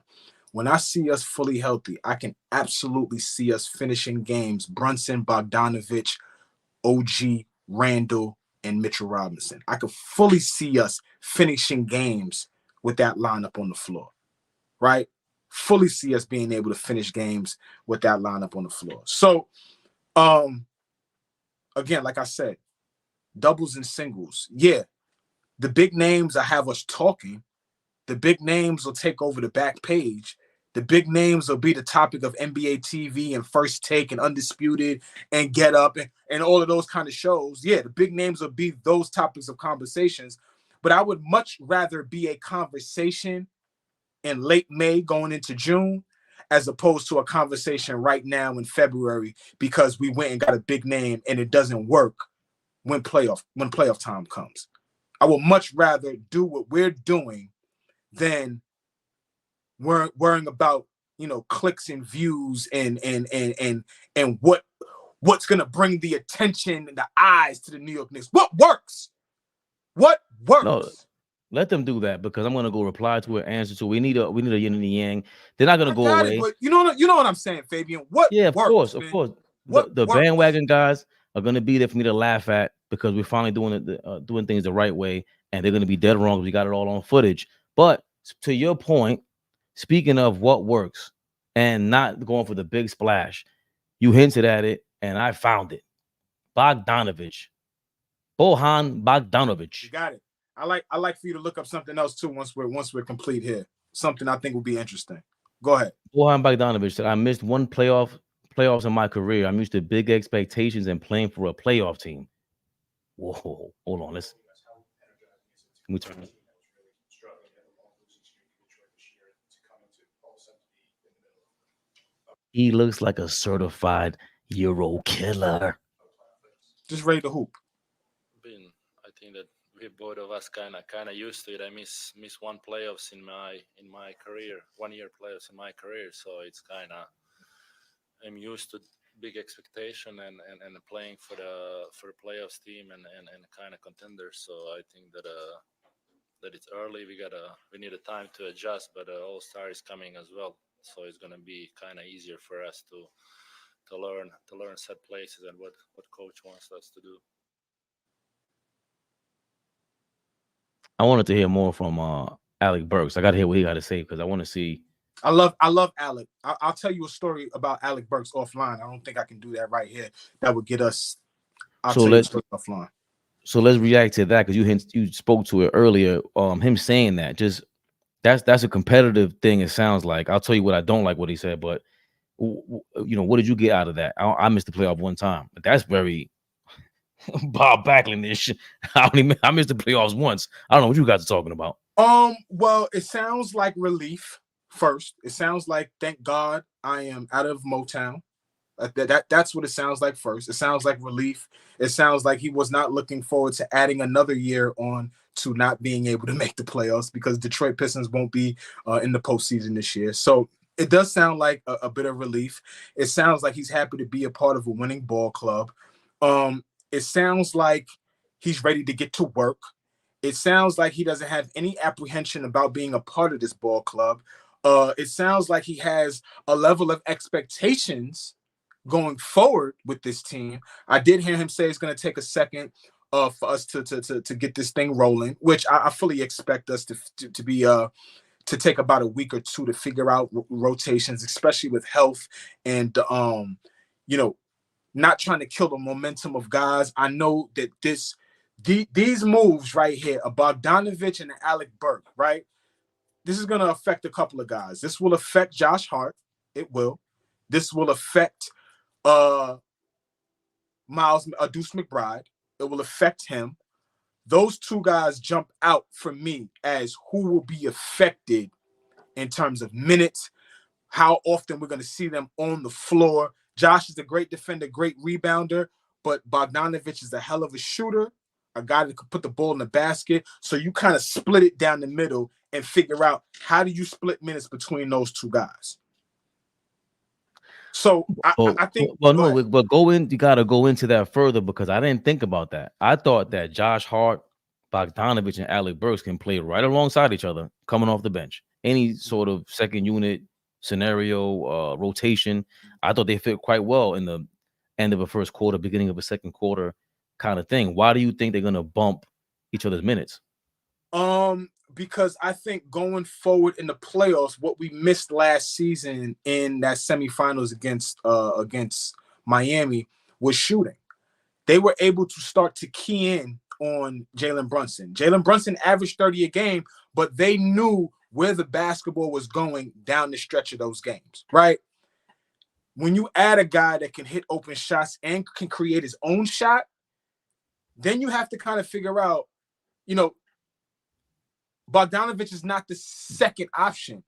When I see us fully healthy, I can absolutely see us finishing games. Brunson, Bogdanović, OG, Randle, and Mitchell Robinson. I could fully see us finishing games with that lineup on the floor, right? fully see us being able to finish games with that lineup on the floor. So, again, like I said, doubles and singles. Yeah, the big names I have us talking. The big names will take over the back page. The big names will be the topic of NBA TV and First Take and Undisputed and Get Up and all of those kind of shows. Yeah, the big names will be those topics of conversations. But I would much rather be a conversation in late May going into June as opposed to a conversation right now in February because we went and got a big name and it doesn't work when playoff time comes. I would much rather do what we're doing than worrying about, you know, clicks and views and what's gonna bring the attention and the eyes to the New York Knicks. What works? What works? No, let them do that because I'm gonna go reply to it, answer to it. We need a yin and a yang. They're not gonna go away. But you know what I'm saying, Fabian. What? Yeah, of works, course. What The works? bandwagon guys are gonna be there for me to laugh at because we're finally doing things the right way, and they're gonna be dead wrong because we got it all on footage. But to your point, speaking of what works and not going for the big splash, you hinted at it, and I found it. Bogdanović. Bojan Bogdanović. You got it. I like for you to look up something else too once we're complete here. Something I think will be interesting. Go ahead. Bojan Bogdanović said, I missed one playoffs in my career. I'm used to big expectations and playing for a playoff team. Whoa, hold on. Let me turn it. He looks like a certified Euro killer. Just ready to hoop. I think that we both of us kind of used to it. I miss one playoffs in my career, 1 year playoffs in my career. So it's kind of, I'm used to big expectation and playing for the playoffs team and kind of contenders. So I think that that it's early. We need a time to adjust, but All-Star is coming as well. So it's gonna be kind of easier for us to learn set places and what coach wants us to do. I wanted to hear more from Alec Burks. I got to hear what he got to say because I want to see. I love Alec. I'll tell you a story about Alec Burks offline. I don't think I can do that right here. That would get us. I'll tell you a story offline. So let's react to that because you spoke to it earlier. Him saying that just that's a competitive thing. It sounds like. I'll tell you what I don't like what he said, but you know, what did you get out of that? I missed the playoff one time, but that's very Bob Backlund-ish. I missed the playoffs once. I don't know what you guys are talking about. Well, it sounds like relief first. It sounds like thank God I am out of Motown. That's what it sounds like first. It sounds like relief. It sounds like he was not looking forward to adding another year on to not being able to make the playoffs because Detroit Pistons won't be in the postseason this year. So it does sound like a bit of relief. It sounds like he's happy to be a part of a winning ball club. It sounds like he's ready to get to work. It sounds like he doesn't have any apprehension about being a part of this ball club. It sounds like he has a level of expectations going forward with this team. I did hear him say it's going to take a second for us to get this thing rolling, which I fully expect us to be to take about a week or two to figure out rotations, especially with health and you know, not trying to kill the momentum of guys. I know that these moves right here, a Bogdanović and an Alec Burks, right? This is going to affect a couple of guys. This will affect Josh Hart. It will. This will affect Deuce McBride. It will affect him. Those two guys jump out for me as who will be affected in terms of minutes, how often we're going to see them on the floor. Josh is a great defender, great rebounder, but Bogdanović is a hell of a shooter, a guy that could put the ball in the basket. So you kind of split it down the middle and figure out how do you split minutes between those two guys. So I think. Well, no, but you got to go into that further because I didn't think about that. I thought that Josh Hart, Bogdanović, and Alec Burks can play right alongside each other coming off the bench. Any sort of second unit scenario, rotation. I thought they fit quite well in the end of a first quarter, beginning of a second quarter kind of thing. Why do you think they're going to bump each other's minutes? because I think going forward in the playoffs, what we missed last season in that semifinals against Miami was shooting. They were able to start to key in on Jalen Brunson. Jalen Brunson averaged 30 a game, but they knew where the basketball was going down the stretch of those games, right? When you add a guy that can hit open shots and can create his own shot, then you have to kind of figure out, you know, Bogdanović is not the second option,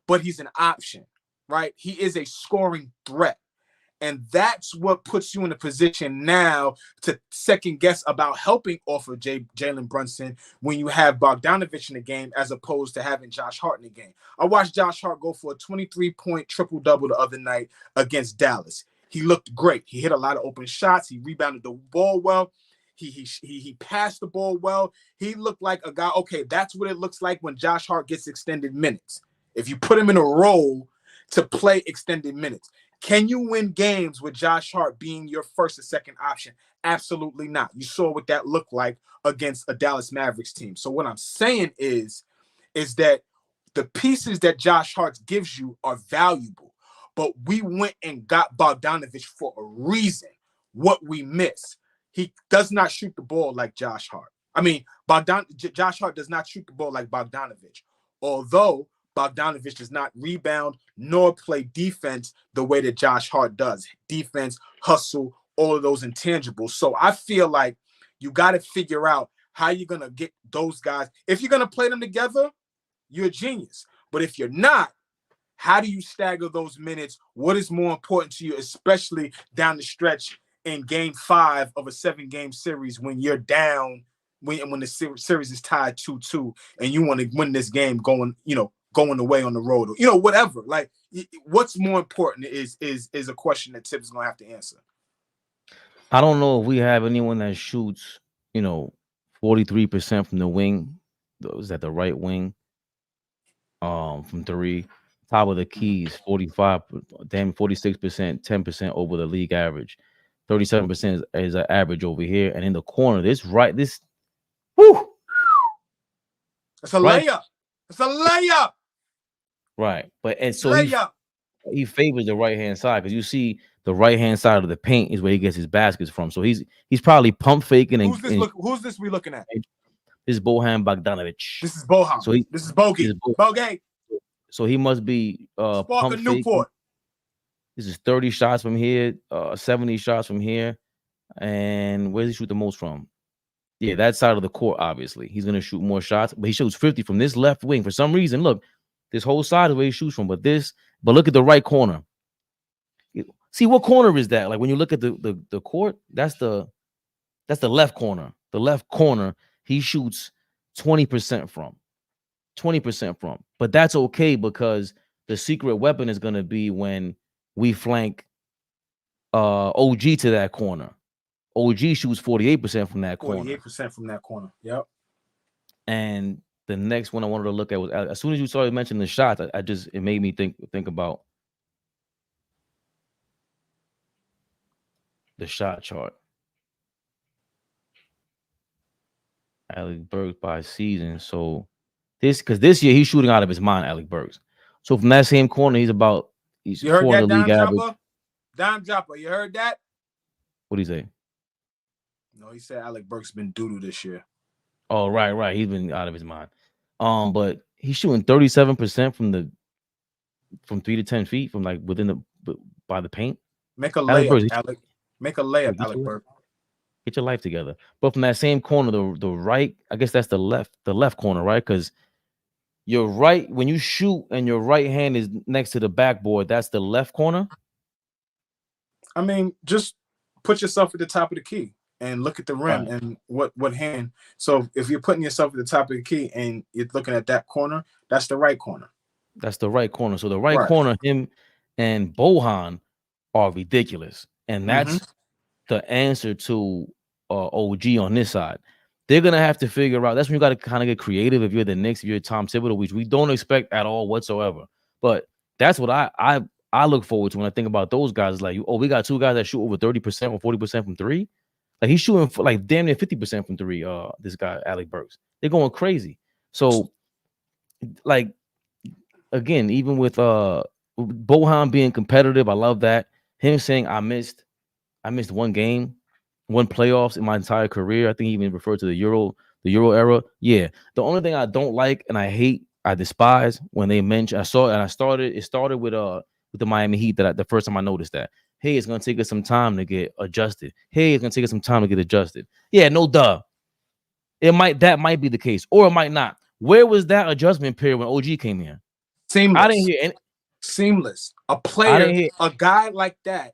but he's an option, right? He is a scoring threat. And that's what puts you in a position now to second guess about helping off of Jalen Brunson when you have Bogdanović in the game as opposed to having Josh Hart in the game. I watched Josh Hart go for a 23-point triple-double the other night against Dallas. He looked great. He hit a lot of open shots. He rebounded the ball well. He passed the ball well. He looked like a guy, okay, that's what it looks like when Josh Hart gets extended minutes. If you put him in a role to play extended minutes. Can you win games with Josh Hart being your first or second option? Absolutely not. You saw what that looked like against a Dallas Mavericks team. So what I'm saying is that the pieces that Josh Hart gives you are valuable, but we went and got Bogdanović for a reason. What we miss, he does not shoot the ball like Josh Hart. I mean, Josh Hart does not shoot the ball like Bogdanović, although Bogdanović does not rebound nor play defense the way that Josh Hart does. Defense, hustle, all of those intangibles. So I feel like you got to figure out how you're going to get those guys. If you're going to play them together, you're a genius. But if you're not, how do you stagger those minutes? What is more important to you, especially down the stretch in game 5 of a 7-game series when you're down, when the series is tied 2-2 and you want to win this game going away on the road, or, whatever. Like, what's more important is a question that Tip is going to have to answer. I don't know if we have anyone that shoots, 43% from the wing. Is that the right wing? From 3. Top of the keys, 45, 46%, 10% over the league average. 37% is an average over here. And in the corner, whoo! It's a layup. It's a layup. Right. So he favors the right-hand side because you see the right-hand side of the paint is where he gets his baskets from. So he's probably pump faking. Who's this we looking at? This is Bojan Bogdanović. This is Bojan. So this is Bogey. Bogey. So he must be pump faking. Newport. This is 30 shots from here, 70 shots from here. And where does he shoot the most from? Yeah, that side of the court, obviously. He's going to shoot more shots, but he shoots 50 from this left wing. For some reason, look, this whole side is where he shoots from, but look at the right corner. See, what corner is that? Like, when you look at the court, that's the left corner. The left corner, he shoots 20% from. 20% from. But that's okay because the secret weapon is going to be when we flank OG to that corner. OG shoots 48% from that corner. 48% from that corner. Yep. And the next one I wanted to look at was, as soon as you started mentioning the shots, it made me think about the shot chart. Alec Burks by season. So because this year he's shooting out of his mind, Alec Burks. So from that same corner, he's you heard that, Dime Dropper? Dime Dropper, you heard that? What'd he say? No, he said Alec Burks been doo-doo this year. Oh, right. He's been out of his mind. But he's shooting 37% from 3 to 10 feet from like by the paint. Make a layup, Alec. Make a layup, Alec Burks. Get your life together. But from that same corner, the right, I guess that's the left corner, right? Because your right, when you shoot and your right hand is next to the backboard, that's the left corner. I mean, just put yourself at the top of the key and look at the rim and what hand. So if you're putting yourself at the top of the key and you're looking at that corner, that's the right corner. That's the right corner. So the right corner, him and Bojan are ridiculous. And that's the answer to OG on this side. They're going to have to figure out. That's when you got to kind of get creative if you're the Knicks, if you're Tom Thibodeau, which we don't expect at all whatsoever. But that's what I look forward to when I think about those guys. Like, we got 2 guys that shoot over 30% or 40% from 3. Like, he's shooting for like damn near 50% from 3. This guy, Alec Burks. They're going crazy. So like again, even with Bohan being competitive, I love that. Him saying I missed one game, one playoffs in my entire career. I think he even referred to the Euro era. Yeah. The only thing I don't like and I hate, I despise when they mention it started with the Miami Heat the first time I noticed that. Hey, it's gonna take us some time to get adjusted. Hey, it's gonna take us some time to get adjusted. Yeah, no duh. That might be the case, or it might not. Where was that adjustment period when OG came here? Seamless. I didn't hear any. Seamless. A player, a guy like that.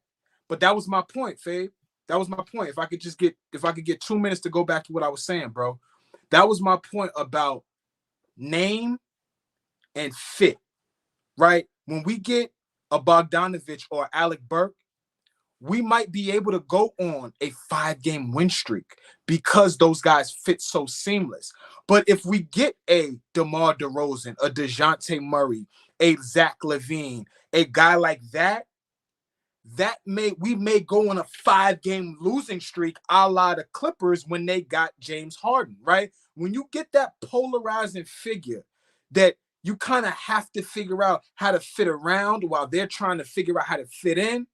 But that was my point, Fabe. That was my point. If I could get 2 minutes to go back to what I was saying, bro. That was my point about name and fit, right? When we get a Bogdanović or Alec Burks, we might be able to go on a 5-game win streak because those guys fit so seamless. But if we get a DeMar DeRozan, a DeJounte Murray, a Zach LaVine, a guy like that, we may go on a 5-game losing streak a la the Clippers when they got James Harden, right? When you get that polarizing figure that you kind of have to figure out how to fit around while they're trying to figure out how to fit in,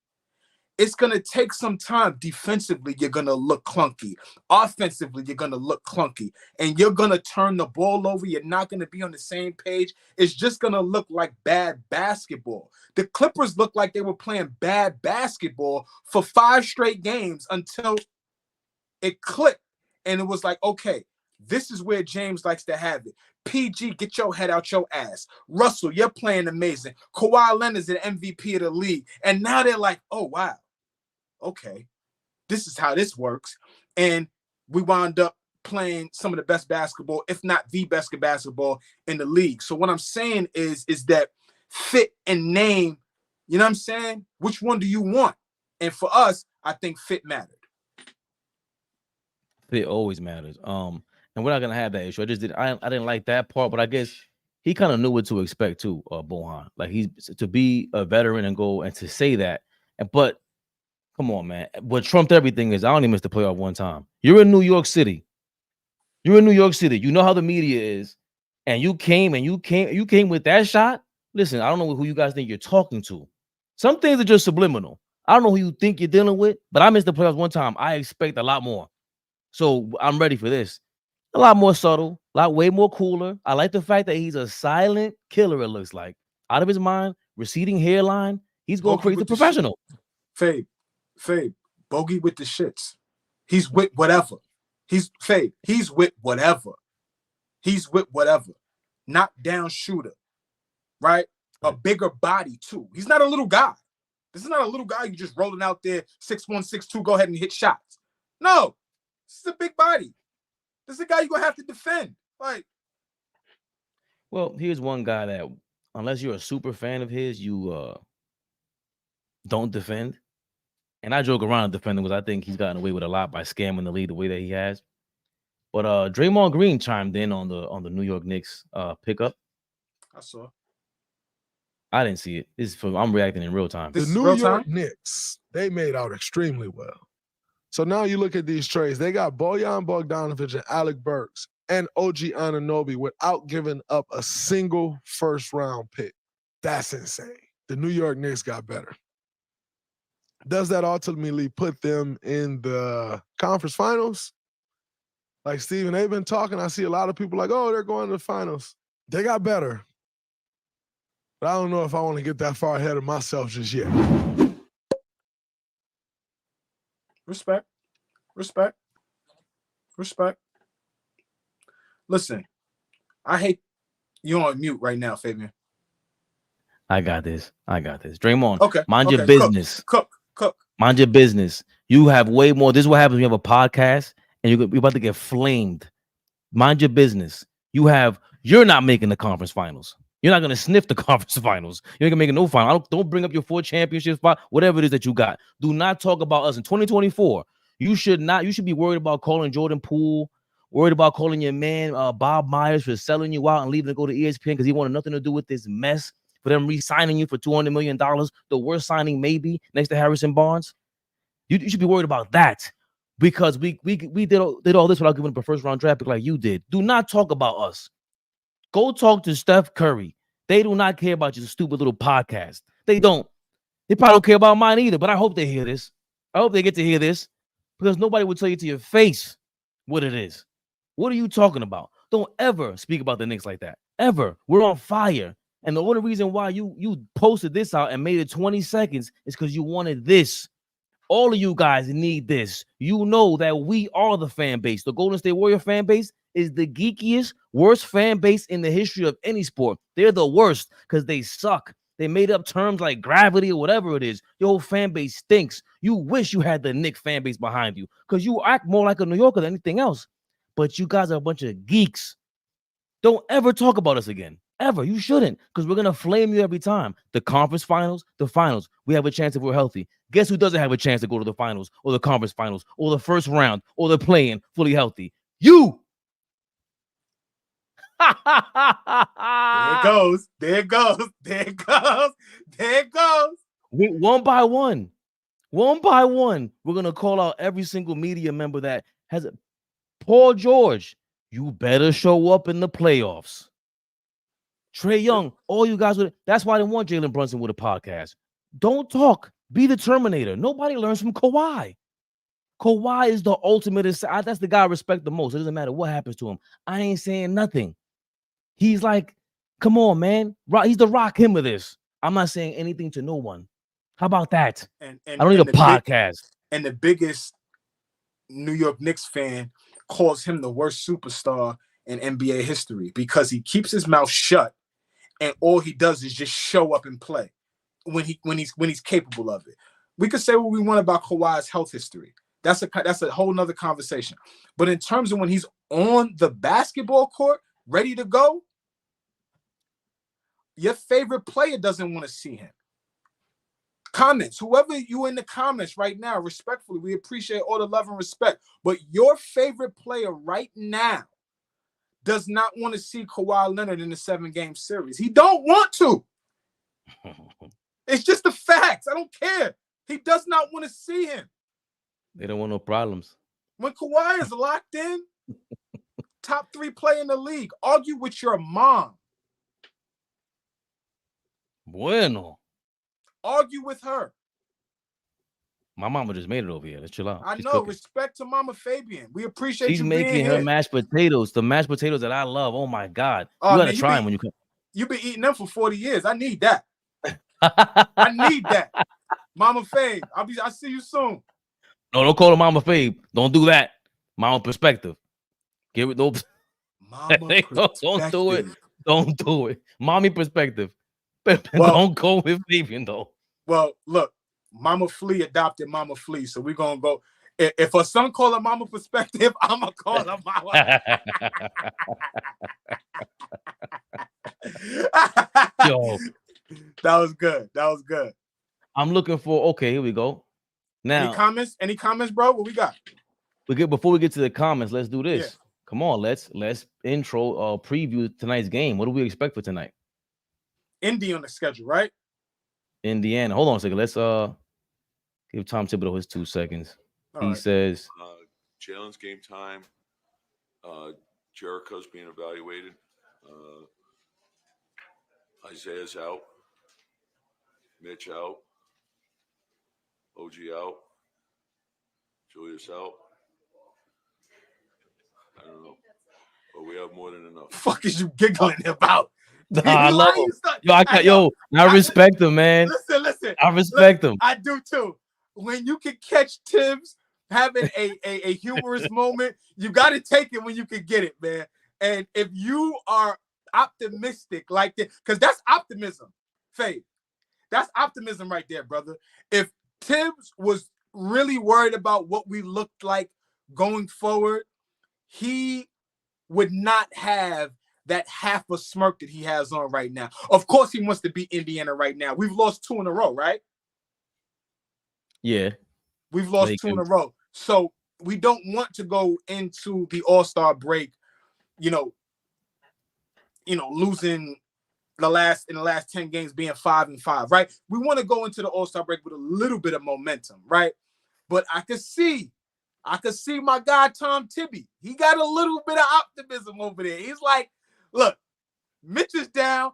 it's going to take some time. Defensively, you're going to look clunky. Offensively, you're going to look clunky. And you're going to turn the ball over. You're not going to be on the same page. It's just going to look like bad basketball. The Clippers looked like they were playing bad basketball for 5 straight games until it clicked. And it was like, okay, this is where James likes to have it. PG, get your head out your ass. Russell, you're playing amazing. Kawhi Leonard's an MVP of the league. And now they're like, oh, wow. Okay, this is how this works. And we wound up playing some of the best basketball, if not the best basketball in the league. So what I'm saying is that fit and name, you know what I'm saying? Which one do you want? And for us, I think fit mattered. Fit always matters. And we're not gonna have that issue. I didn't like that part, but I guess he kind of knew what to expect too, Bohan. Like he's to be a veteran and go and to say that. But come on, man. What trumped everything is I only missed the playoff one time. You're in New York City. You know how the media is, and you came with that shot. Listen, I don't know who you guys think you're talking to. Some things are just subliminal. I don't know who you think you're dealing with, but I missed the playoffs one time. I expect a lot more. So I'm ready for this. A lot more subtle, way more cooler. I like the fact that he's a silent killer, it looks like. Out of his mind, receding hairline. He's going crazy professional. Fabe, Bogey with the shits. He's with whatever. He's with whatever. He's with whatever. Knockdown shooter, right? A bigger body too. He's not a little guy. This is not a little guy you just rolling out there 6'1", 6'2", go ahead and hit shots. No, this is a big body. This is a guy you're gonna have to defend. Like, well, here's one guy that, unless you're a super fan of his, you don't defend. And I joke around defending because I think he's gotten away with a lot by scamming the league the way that he has. But Draymond Green chimed in on the New York Knicks pickup. I saw. I didn't see it. I'm reacting in real time. The New York Knicks, they made out extremely well. So now you look at these trades. They got Bojan Bogdanović and Alec Burks and OG Anunoby without giving up a single first-round pick. That's insane. The New York Knicks got better. Does that ultimately put them in the conference finals? Like, Steven, they've been talking. I see a lot of people like, oh, they're going to the finals. They got better. But I don't know if I want to get that far ahead of myself just yet. Respect. Listen, I hate you on mute right now, Fabian. I got this. Draymond, okay. Mind your business. Cook. Mind your business. You have way more. This is what happens when you have a podcast and you're about to get flamed. Mind your business. You're not making the conference finals. You're not going to sniff the conference finals. You're not going to make no final. Don't bring up your 4 championship spot, whatever it is that you got. Do not talk about us in 2024. You should be worried about calling Jordan Poole, worried about calling your man Bob Myers for selling you out and leaving to go to ESPN because he wanted nothing to do with this mess. For them re-signing you for $200 million, the worst signing maybe next to Harrison Barnes. You should be worried about that because we did all this without giving up a first-round draft pick like you did. Do not talk about us. Go talk to Steph Curry. They do not care about your stupid little podcast. They don't. They probably don't care about mine either, but I hope they hear this. I hope they get to hear this because nobody will tell you to your face what it is. What are you talking about? Don't ever speak about the Knicks like that. Ever. We're on fire. And the only reason why you posted this out and made it 20 seconds is because you wanted this. All of you guys need this. You know that we are the fan base. The Golden State Warrior fan base is the geekiest, worst fan base in the history of any sport. They're the worst because they suck. They made up terms like gravity or whatever it is. Your whole fan base stinks. You wish you had the Knicks fan base behind you because you act more like a New Yorker than anything else. But you guys are a bunch of geeks. Don't ever talk about us again. Ever. You shouldn't, because we're going to flame you every time. The conference finals, the finals. We have a chance if we're healthy. Guess who doesn't have a chance to go to the finals or the conference finals or the first round or the play-in fully healthy? You. There it goes. There it goes. There it goes. There it goes. One by one, we're going to call out every single media member that has a Paul George. You better show up in the playoffs. Trae Young, all you guys would. That's why I didn't want Jalen Brunson with a podcast. Don't talk. Be the Terminator. Nobody learns from Kawhi. Kawhi is the ultimate. That's the guy I respect the most. It doesn't matter what happens to him. I ain't saying nothing. He's like, come on, man. He's the Rakim of this. I'm not saying anything to no one. How about that? And I don't need a podcast. And the biggest New York Knicks fan calls him the worst superstar in NBA history because he keeps his mouth shut and all he does is just show up and play when he's capable of it. We could say what we want about Kawhi's health history. That's a whole nother conversation. But in terms of when he's on the basketball court, ready to go, your favorite player doesn't want to see him. Comments, whoever you in the comments right now, respectfully, we appreciate all the love and respect. But your favorite player right now does not want to see Kawhi Leonard in the 7-game series. He don't want to. It's just the facts. I don't care. He does not want to see him. They don't want no problems. When Kawhi is locked in, top 3 player in the league, argue with your mom. Bueno. Argue with her. My mama just made it over here. Let's chill out. I She's know. cooking. Respect to Mama Fabian. We appreciate She's you making being her here. mashed potatoes. The mashed potatoes that I love. Oh my God. Oh, you gotta man, try them when you come. You've been eating them for 40 years. I need that. I need that. Mama Fabe, I'll see you soon. No, don't call her Mama Fabe. Don't do that. Mama Perspective. Give it those. Mama Don't do it. Don't do it. Mommy Perspective. Well, don't go with Fabian though. Well, look, Mama Flea adopted Mama Flea, so we're gonna go. If her son call her Mama Perspective, I'm gonna call her Mama. Yo, that was good. That was good. I'm looking for. Okay, here we go. Now, Any comments, bro? What we got? Before we get to the comments, let's do this. Yeah. Come on, let's intro preview tonight's game. What do we expect for tonight? Indy on the schedule, right? Indiana. Hold on a second. Let's give Tom Thibodeau his 2 seconds. He says Jalen's game time. Jericho's being evaluated. Isaiah's out. Mitch out. OG out. Julius out. I don't know. But we have more than enough. Fuck is you giggling about? I love him. I respect him, man. Listen. I respect him. I do too. When you can catch Tibbs having a humorous moment, you got to take it when you can get it, man. And if you are optimistic like that, because that's optimism, Faith. That's optimism right there, brother. If Tibbs was really worried about what we looked like going forward, he would not have that half a smirk that he has on right now. Of course, he wants to beat Indiana right now. We've lost 2 in a row, right? Yeah. We've lost 2 in a row. So we don't want to go into the All-Star break, losing in the last 10 games being 5-5, right? We want to go into the All-Star break with a little bit of momentum, right? But I could see my guy Tom Tibby. He got a little bit of optimism over there. He's like, look, Mitch is down,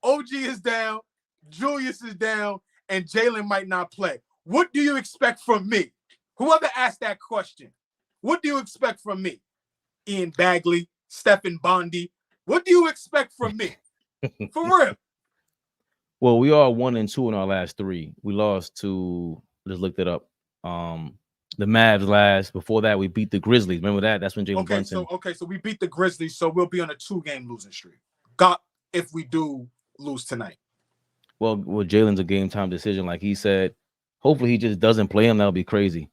OG is down, Julius is down, and Jalen might not play. What do you expect from me? Whoever asked that question, what do you expect from me? Ian Bagley, Stephen Bondi. What do you expect from me? For real. Well, we are 1-2 in our last 3. We lost to, just looked it up. The Mavs last. Before that, we beat the Grizzlies. Remember that? That's when Jalen Brunson. So we beat the Grizzlies, so we'll be on a 2-game losing streak. God, if we do lose tonight. Well, Jalen's a game time decision, like he said. Hopefully, he just doesn't play him. That'll be crazy.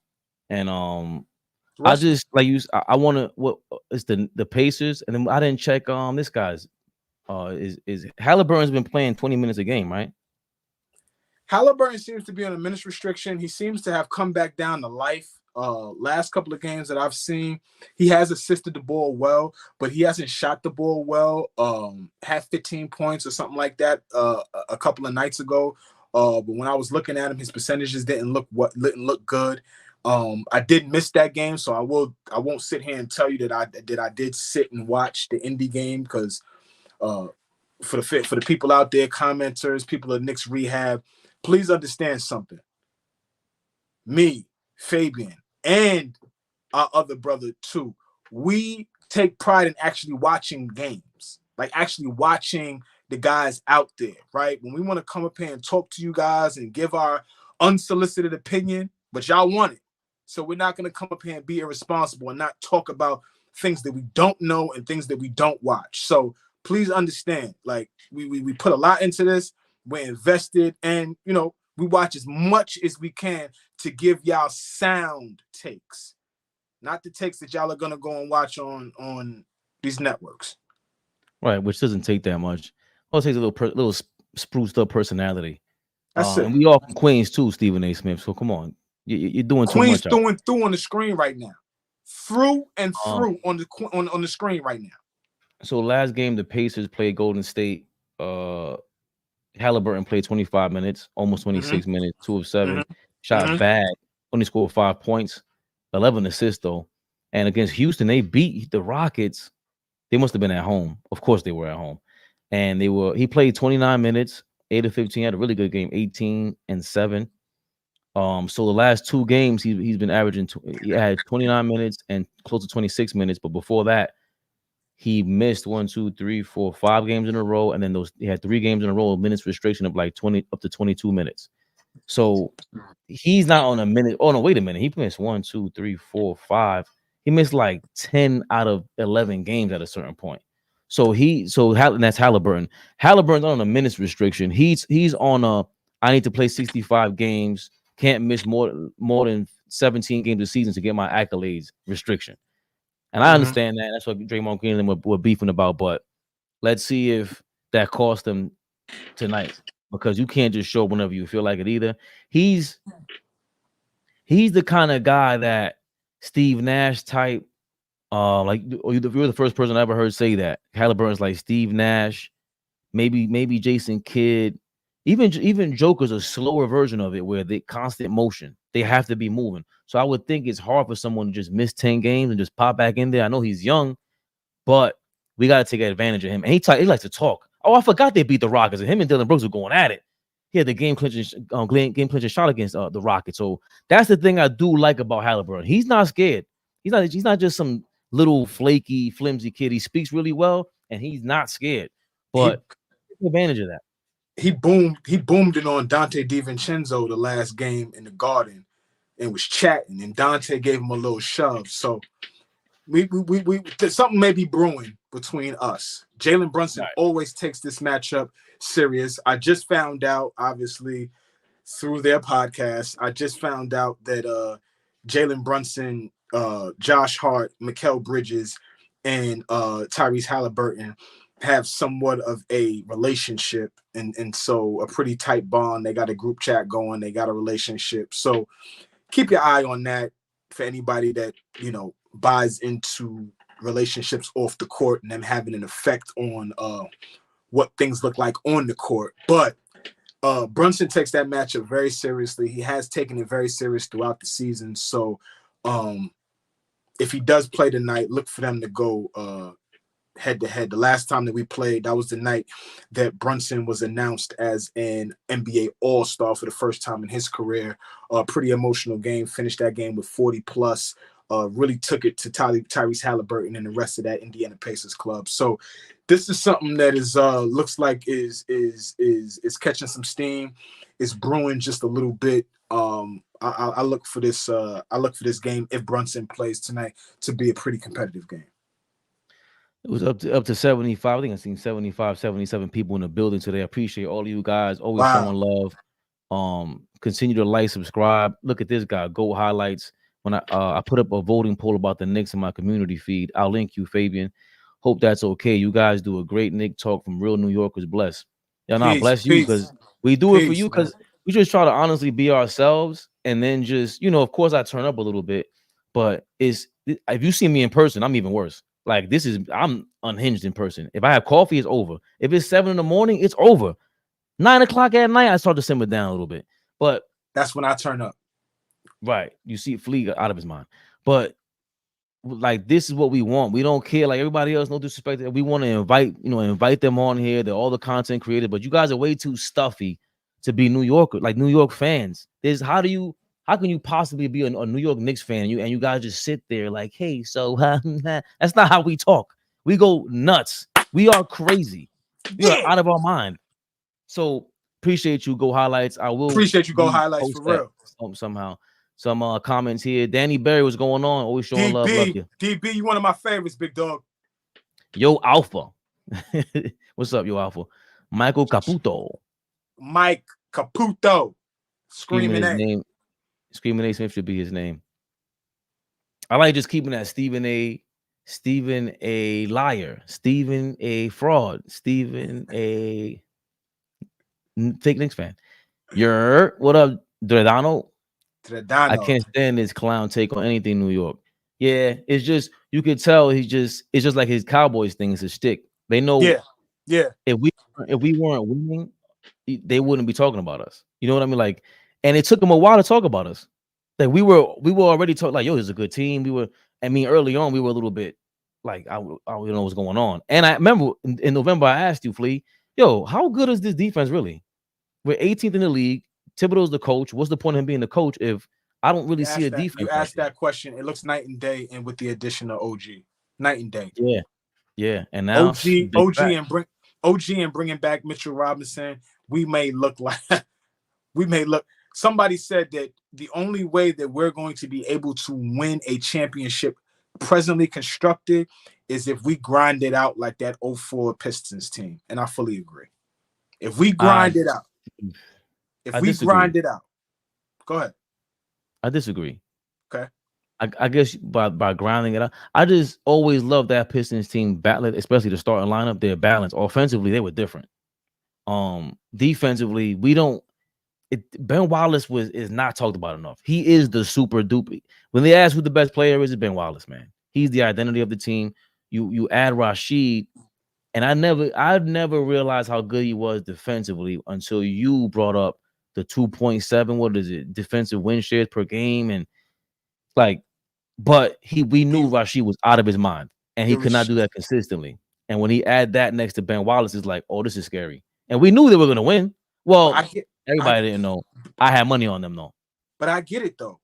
And I just like you. I want to. What is the Pacers? And then I didn't check. This guy's is Halliburton's been playing 20 minutes a game, right? Halliburton seems to be on a minutes restriction. He seems to have come back down to life. Last couple of games that I've seen, he has assisted the ball well, but he hasn't shot the ball well. Had 15 points or something like that a couple of nights ago. But when I was looking at him, his percentages didn't look good. I did miss that game, so I won't sit here and tell you that I did sit and watch the Indy game, because for the people out there, commenters, people of Knicks Rehab, please understand something. Me, Fabian, and our other brother too, we take pride in actually watching games, like actually watching the guys out there, right? When we want to come up here and talk to you guys and give our unsolicited opinion, but y'all want it. So we're not going to come up here and be irresponsible and not talk about things that we don't know and things that we don't watch. So please understand, like we put a lot into this. We're invested, and we watch as much as we can to give y'all sound takes, not the takes that y'all are gonna go and watch on these networks. Right, which doesn't take that much. All it takes a little spruced up personality. That's it. And we all from Queens too, Stephen A. Smith. So come on, you're doing Queens too much. through on the screen right now, through and through on the screen right now. So last game, the Pacers played Golden State. Halliburton played 25 minutes, almost 26 minutes, 2 of 7. Shot bad, only scored 5 points, 11 assists though. And against Houston, they beat the Rockets. They must have been at home. Of course, they were at home. And he played 29 minutes, 8 of 15. Had a really good game, 18 and 7. So the last 2 games, he's been averaging. He had 29 minutes and close to 26 minutes. But before that, he missed 1, 2, 3, 4, 5 games in a row, and then he had 3 games in a row of minutes restriction of like 20 up to 22 minutes. So he's not on a minute. Oh no, wait a minute. He missed 1, 2, 3, 4, 5. He missed like 10 out of 11 games at a certain point. And that's Halliburton. Halliburton's on a minutes restriction. He's on I need to play 65 games. Can't miss more than 17 games a season to get my accolades restriction. And I understand that. That's what Draymond Green and them were beefing about. But let's see if that cost them tonight, because you can't just show up whenever you feel like it either. He's the kind of guy that Steve Nash type. You're the first person I ever heard say that. Halliburton's like Steve Nash, maybe Jason Kidd. Even Joker's a slower version of it, where they constant motion. They have to be moving. So I would think it's hard for someone to just miss 10 games and just pop back in there. I know he's young, but we got to take advantage of him. And he likes to talk. Oh, I forgot they beat the Rockets, and him and Dylan Brooks were going at it. He had the game clinching shot against the Rockets. So that's the thing I do like about Halliburton. He's not scared. He's not just some little flaky, flimsy kid. He speaks really well, and he's not scared. But take advantage of that. He boomed it on Dante DiVincenzo the last game in the Garden and was chatting, and Dante gave him a little shove. So we something may be brewing between us. Jalen Brunson always takes this matchup serious. I just found out, obviously, through their podcast, I just found out that Jalen Brunson, Josh Hart, Mikal Bridges, and Tyrese Halliburton have somewhat of a relationship, and so a pretty tight bond. They got a group chat going. They got a relationship. So keep your eye on that for anybody that, buys into relationships off the court and them having an effect on what things look like on the court. But Brunson takes that matchup very seriously. He has taken it very serious throughout the season. So if he does play tonight, look for them to go head-to-head. The last time that we played, that was the night that Brunson was announced as an NBA All-Star for the first time in his career. Pretty emotional game. Finished that game with 40 plus. Really took it to Tyrese Halliburton and the rest of that Indiana Pacers club. So this is something that is looks like is catching some steam. It's brewing just a little bit. I look for this. I look for this game, if Brunson plays tonight, to be a pretty competitive game. It was up to 75. I think I seen 75, 77 people in the building today. I appreciate all of you guys. Always showing love. Continue to like, subscribe. Look at this guy. Go highlights. When I put up a voting poll about the Knicks in my community feed. I'll link you, Fabian. Hope that's okay. You guys do a great Knick talk from real New Yorkers. Bless. Yeah, no, bless you, because we do it for you, because we just try to honestly be ourselves, and then just, you know, of course I turn up a little bit, but if you see me in person, I'm even worse. Like, I'm unhinged in person. If I have coffee, it's over. If it's 7 in the morning, it's over. 9 o'clock at night, I start to simmer down a little bit. But that's when I turn up. Right. You see Flea out of his mind. But like, this is what we want. We don't care. Like everybody else, no disrespect. We want to invite them on here. They're all the content created, but you guys are way too stuffy to be New Yorker, like New York fans. How can you possibly be a New York Knicks fan and you guys just sit there like, hey, so that's not how we talk. We go nuts. We are crazy. We are out of our mind. So appreciate you. Go highlights. I will appreciate you. Go highlights for real. Somehow. Some comments here. Danny Berry, what's going on? Always showing love. Love you. DB, you one of my favorites, big dog. Yo Alpha. What's up, Yo Alpha? Michael Caputo. Mike Caputo. Screaming his name. Screaming A Smith should be his name. I like just keeping that Stephen A liar, Stephen A fraud, Stephen A fake Knicks fan. What up, Dredano? I can't stand this clown take on anything New York. Yeah, it's just, you could tell it's just like his Cowboys thing is a shtick. They know. Yeah. If we weren't winning, they wouldn't be talking about us. You know what I mean? Like, and it took them a while to talk about us. Like we were already talking like, yo, this is a good team. Early on we were a little bit like, I don't know what's going on. And I remember in November I asked you, Flea, yo, how good is this defense really? We're 18th in the league. Thibodeau's the coach. What's the point of him being the coach if I don't really see a defense? You asked that question. It looks night and day, and with the addition of OG, night and day. Yeah. And now OG and bringing back Mitchell Robinson, we may look. Somebody said that the only way that we're going to be able to win a championship presently constructed is if we grind it out like that 04 Pistons team, and I fully agree. If we grind it out. Grind it out. Go ahead. I disagree. Okay. I guess by grinding it out, I just always love that Pistons team battling, especially the starting lineup. They're balanced. Offensively, they were different. Defensively, Ben Wallace is not talked about enough. He is the super duper. When they ask who the best player is, it's Ben Wallace, man. He's the identity of the team. You add Rashid. And I never realized how good he was defensively until you brought up the 2.7, what is it, defensive win shares per game. And we knew Rashid was out of his mind and he could not do that consistently. And when he add that next to Ben Wallace, it's like, oh, this is scary. And we knew they were going to win. Well, everybody didn't know. I had money on them though. But I get it though.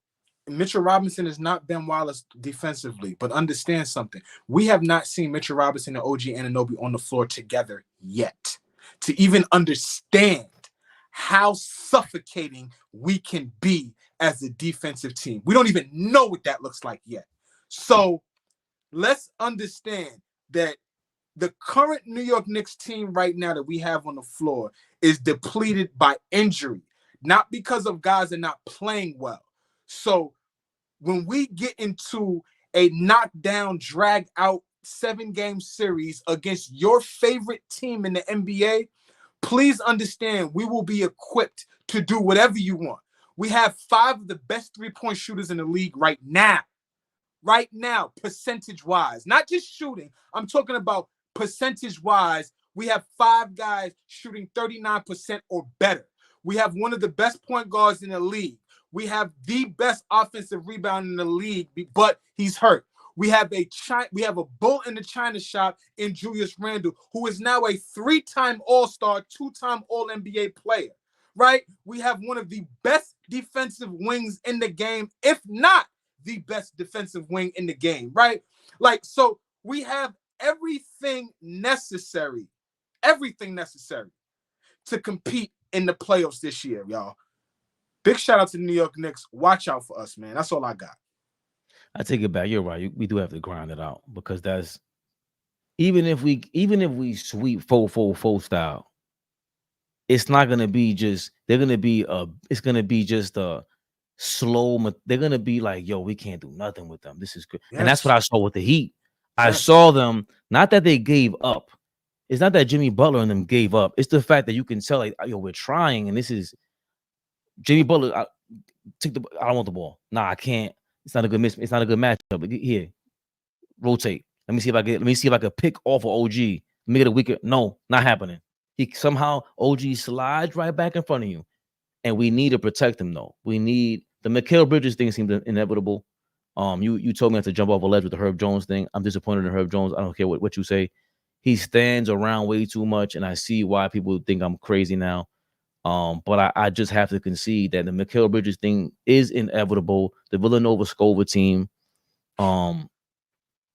Mitchell Robinson is not Ben Wallace defensively, but understand something. We have not seen Mitchell Robinson and OG Anunoby on the floor together yet to even understand how suffocating we can be as a defensive team. We don't even know what that looks like yet. So let's understand that the current New York Knicks team right now that we have on the floor is depleted by injury, not because of guys that are not playing well. So when we get into a knockdown, drag out 7-game series against your favorite team in the NBA, please understand we will be equipped to do whatever you want. We have 5 of the best 3-point shooters in the league right now. Right now, percentage-wise. Not just shooting. I'm talking about percentage-wise. We have 5 guys shooting 39% or better. We have one of the best point guards in the league. We have the best offensive rebound in the league, but he's hurt. We have a bull in the china shop in Julius Randle, who is now a 3-time All-Star, 2-time All-NBA player, right? We have one of the best defensive wings in the game, if not the best defensive wing in the game, right? Like, so we have everything necessary to compete in the playoffs this year, y'all. Big shout out to the New York Knicks. Watch out for us, man. That's all I got. I take it back. You're right. We do have to grind it out because that's even if we sweep full style, it's not gonna be just it's gonna be just a slow. They're gonna be like, yo, we can't do nothing with them. This is good, and that's what I saw with the Heat. I saw them, not that they gave up. It's not that Jimmy Butler and them gave up. It's the fact that you can tell, like, yo, we're trying, and this is Jimmy Butler. I don't want the ball. Nah, I can't. It's not a good it's not a good matchup. Here, rotate. Let me see if I can pick off of OG. Make it a weaker. No, not happening. OG slides right back in front of you. And we need to protect him, though. We need the Mikal Bridges thing seems inevitable. You told me I have to jump off a ledge with the Herb Jones thing. I'm disappointed in Herb Jones. I don't care what you say. He stands around way too much, and I see why people think I'm crazy now. But I just have to concede that the Mikal Bridges thing is inevitable. The Villanova Scova team, and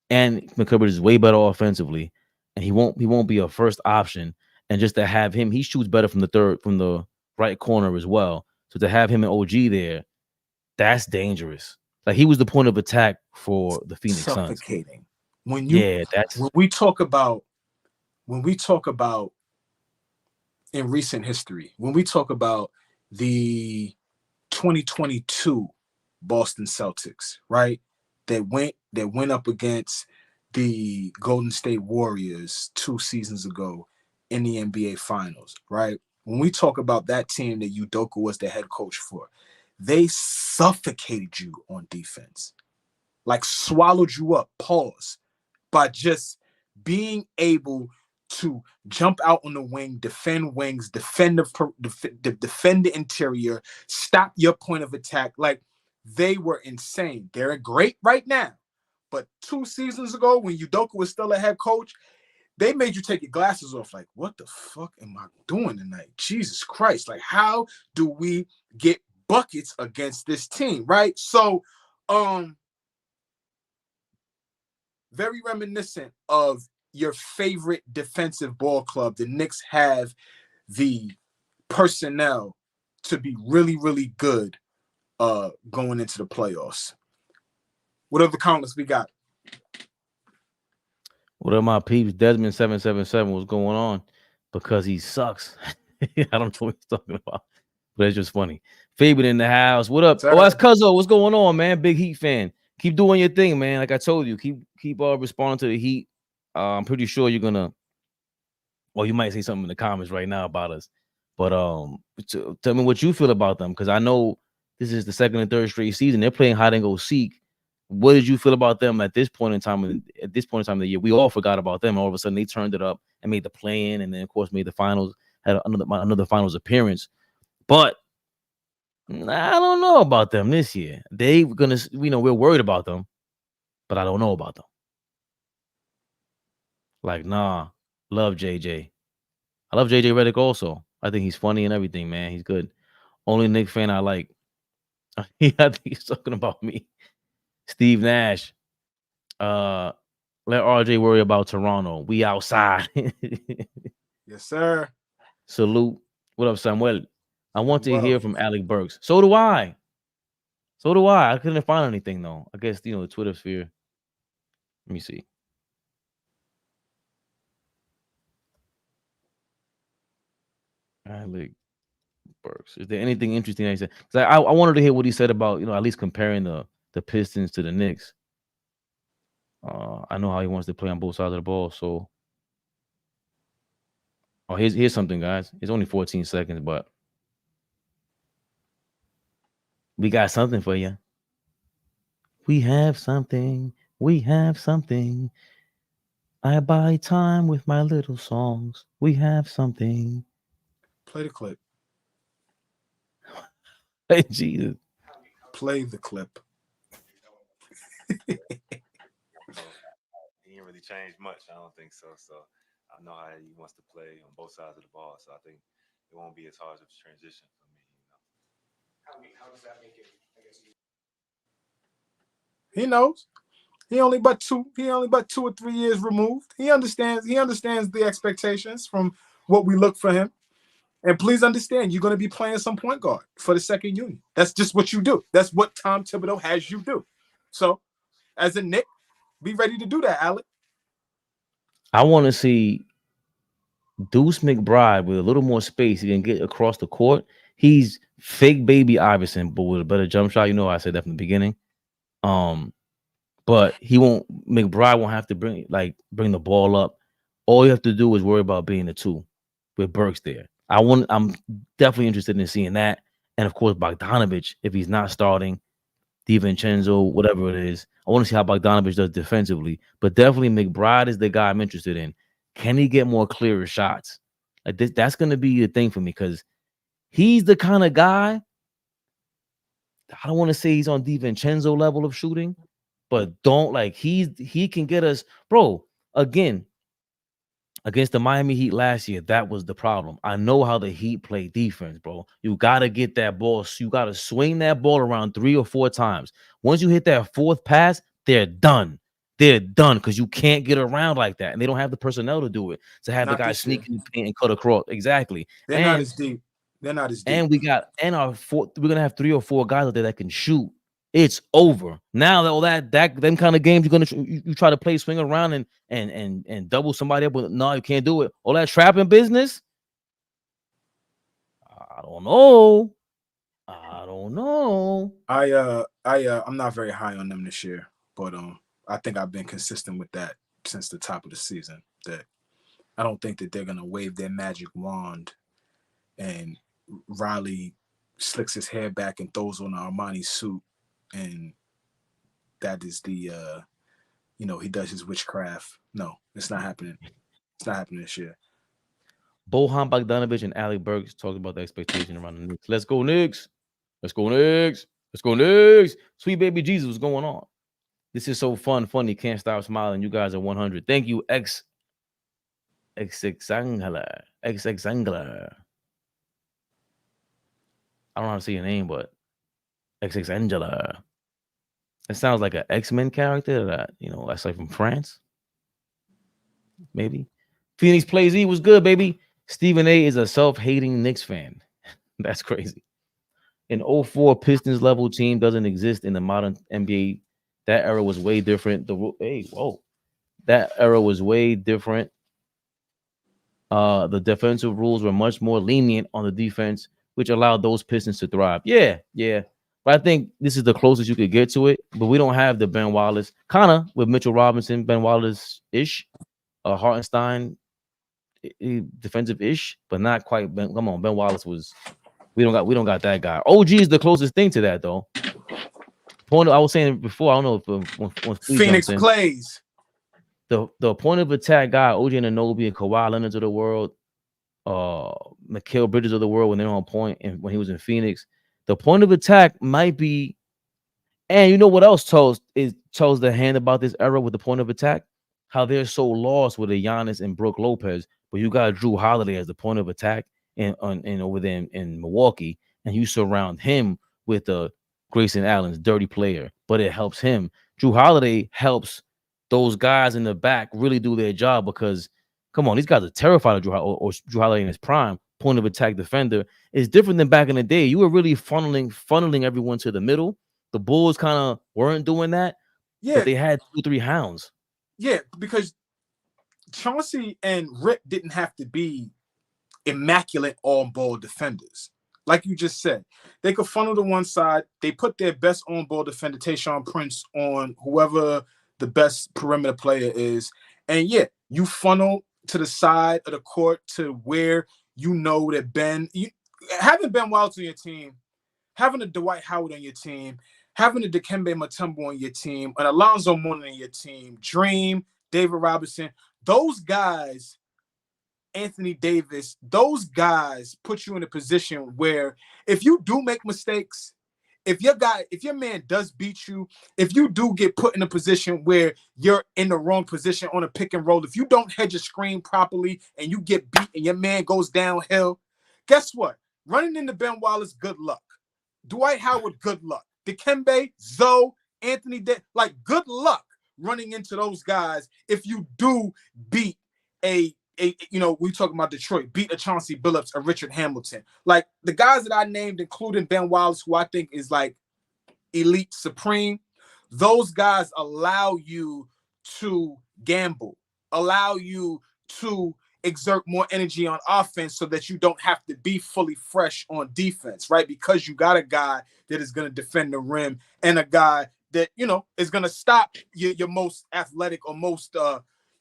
Mikal Bridges is way better offensively, and he won't be a first option. And just to have him, he shoots better from the right corner as well. So to have him and OG there, that's dangerous. Like, he was the point of attack for the Phoenix Suns. Suffocating. When we talk about in recent history, when we talk about the 2022 Boston Celtics, right? That went up against the Golden State Warriors 2 seasons ago in the NBA Finals, right? When we talk about that team that Udoka was the head coach for, they suffocated you on defense, like swallowed you up, pause, by just being able to jump out on the wing, defend wings, defend the interior, stop your point of attack. Like, they were insane. They're great right now. But 2 seasons ago, when Udoka was still a head coach, they made you take your glasses off. Like, what the fuck am I doing tonight? Jesus Christ. Like, how do we get buckets against this team, right? So, very reminiscent of your favorite defensive ball club. The Knicks have the personnel to be really, really good going into the playoffs. What other comments we got? What up, my peeps? Desmond 777, what's going on? Because he sucks. I don't know what he's talking about, but it's just funny. Fabian in the house. What up? Sorry. Oh, that's Cuzzo. What's going on, man? Big Heat fan. Keep doing your thing, man. Like I told you, keep responding to the Heat. I'm pretty sure you're gonna. Well, you might say something in the comments right now about us, but tell me what you feel about them, because I know this is the second and third straight season. They're playing hide and go seek. What did you feel about them at this point in time? At this point in time of the year, we all forgot about them. All of a sudden, they turned it up and made the play-in, and then of course made the finals. Had another finals appearance, but I don't know about them this year. They gonna, we're worried about them, but I don't know about them. Like, nah, love JJ. I love JJ Redick also. I think he's funny and everything, man. He's good. Only Knicks fan I like. I think he's talking about me. Steve Nash. Let RJ worry about Toronto. We outside. Yes, sir. Salute. What up, Samuel? I want to hear from Alec Burks. So do I. I couldn't find anything, though. I guess, the Twitter sphere. Let me see. Alec Burks. Is there anything interesting that he said? Because I wanted to hear what he said about, at least comparing the Pistons to the Knicks. I know how he wants to play on both sides of the ball. So, here's something, guys. It's only 14 seconds, but we got something for you. We have something. I buy time with my little songs. We have something. Play the clip. Hey, Jesus. Play the clip. really change much. I don't think so. So I know how he wants to play on both sides of the ball. So I think it won't be as hard of a transition for me. How does that make it? I guess He knows. He only but 2 or 3 years removed. He understands the expectations from what we look for him. And please understand, you're going to be playing some point guard for the second unit. That's just what you do. That's what Tom Thibodeau has you do. So, as a Knick, be ready to do that, Alec. I want to see Deuce McBride with a little more space. He can get across the court. He's fake baby Iverson, but with a better jump shot. You know, I said that from the beginning. But McBride won't have to bring the ball up. All you have to do is worry about being the 2 with Burks there. I'm definitely interested in seeing that. And of course, Bogdanović, if he's not starting, DiVincenzo, whatever it is. I want to see how Bogdanović does defensively. But definitely McBride is the guy I'm interested in. Can he get more clearer shots? Like this, that's going to be the thing for me because he's the kind of guy. I don't want to say he's on DiVincenzo level of shooting, but he can get us, bro. Again, against the Miami Heat last year, that was the problem. I know how the Heat play defense, bro. You got to get that ball. You got to swing that ball around 3 or 4 times. Once you hit that 4th pass, they're done. They're done because you can't get around like that. And they don't have the personnel to do it. To have the guy sneak in the paint and cut across. Exactly. They're not as deep. They're not as deep. And we're going to have 3 or 4 guys out there that can shoot. It's over. Now all that them kind of games you try to play swing around and double somebody up, but no, you can't do it. All that trapping business. I don't know. I'm not very high on them this year, but I think I've been consistent with that since the top of the season. That I don't think that they're gonna wave their magic wand and Riley slicks his hair back and throws on an Armani suit. And that is the, he does his witchcraft. No, it's not happening. It's not happening this year. Bojan Bogdanović and Alec Burks talked about the expectation around the Knicks. Let's go Knicks. Let's go Knicks. Let's go Knicks. Sweet baby Jesus, what's going on? This is so funny. Can't stop smiling. You guys are 100. Thank you, XX Angler. I don't know how to say your name, but XX Angela. It sounds like an X-Men character that, that's like from France. Maybe. Phoenix Plays E was good, baby. Stephen A is a self-hating Knicks fan. That's crazy. An 04 Pistons level team doesn't exist in the modern NBA. That era was way different. That era was way different. The defensive rules were much more lenient on the defense, which allowed those Pistons to thrive. Yeah. But I think this is the closest you could get to it. But we don't have the Ben Wallace, kind of with Mitchell Robinson, Ben Wallace-ish, Hartenstein, defensive-ish, but not quite. Ben Wallace was. We don't got that guy. OG is the closest thing to that, though. I was saying before. I don't know if Phoenix plays the point of attack guy, OG Anunoby and Kawhi Leonard of the world, Mikal Bridges of the world when they're on point, and when he was in Phoenix. The point of attack might be, and you know what else tells the hand about this era with the point of attack? How they're so lost with a Giannis and Brook Lopez, but you got Drew Holiday as the point of attack and over there in Milwaukee, and you surround him with the Grayson Allen's dirty player, but it helps him. Drew Holiday helps those guys in the back really do their job because, come on, these guys are terrified of Drew Holiday in his prime. Point of attack defender is different than back in the day. You were really funneling everyone to the middle. The Bulls kind of weren't doing that. Yeah, but they had 2-3 hounds. Yeah, because Chauncey and Rick didn't have to be immaculate on-ball defenders. Like you just said, they could funnel to one side. They put their best on-ball defender, Tayshaun Prince, on whoever the best perimeter player is. And yeah, you funnel to the side of the court to where you know that having Ben Wallace on your team, having a Dwight Howard on your team, having a Dikembe Mutombo on your team, an Alonzo Mourning on your team, Dream, David Robinson, those guys, Anthony Davis, those guys put you in a position where if you do make mistakes, if your man does beat you, if you do get put in a position where you're in the wrong position on a pick and roll, if you don't hedge your screen properly and you get beat and your man goes downhill, guess what? Running into Ben Wallace, good luck. Dwight Howard, good luck. Dikembe, Zoe, Anthony, like good luck running into those guys if you do beat a we talking about Detroit, beat a Chauncey Billups, a Richard Hamilton. Like the guys that I named, including Ben Wallace, who I think is like elite supreme, those guys allow you to gamble, allow you to exert more energy on offense so that you don't have to be fully fresh on defense, right? Because you got a guy that is going to defend the rim and a guy that, is going to stop your most athletic or most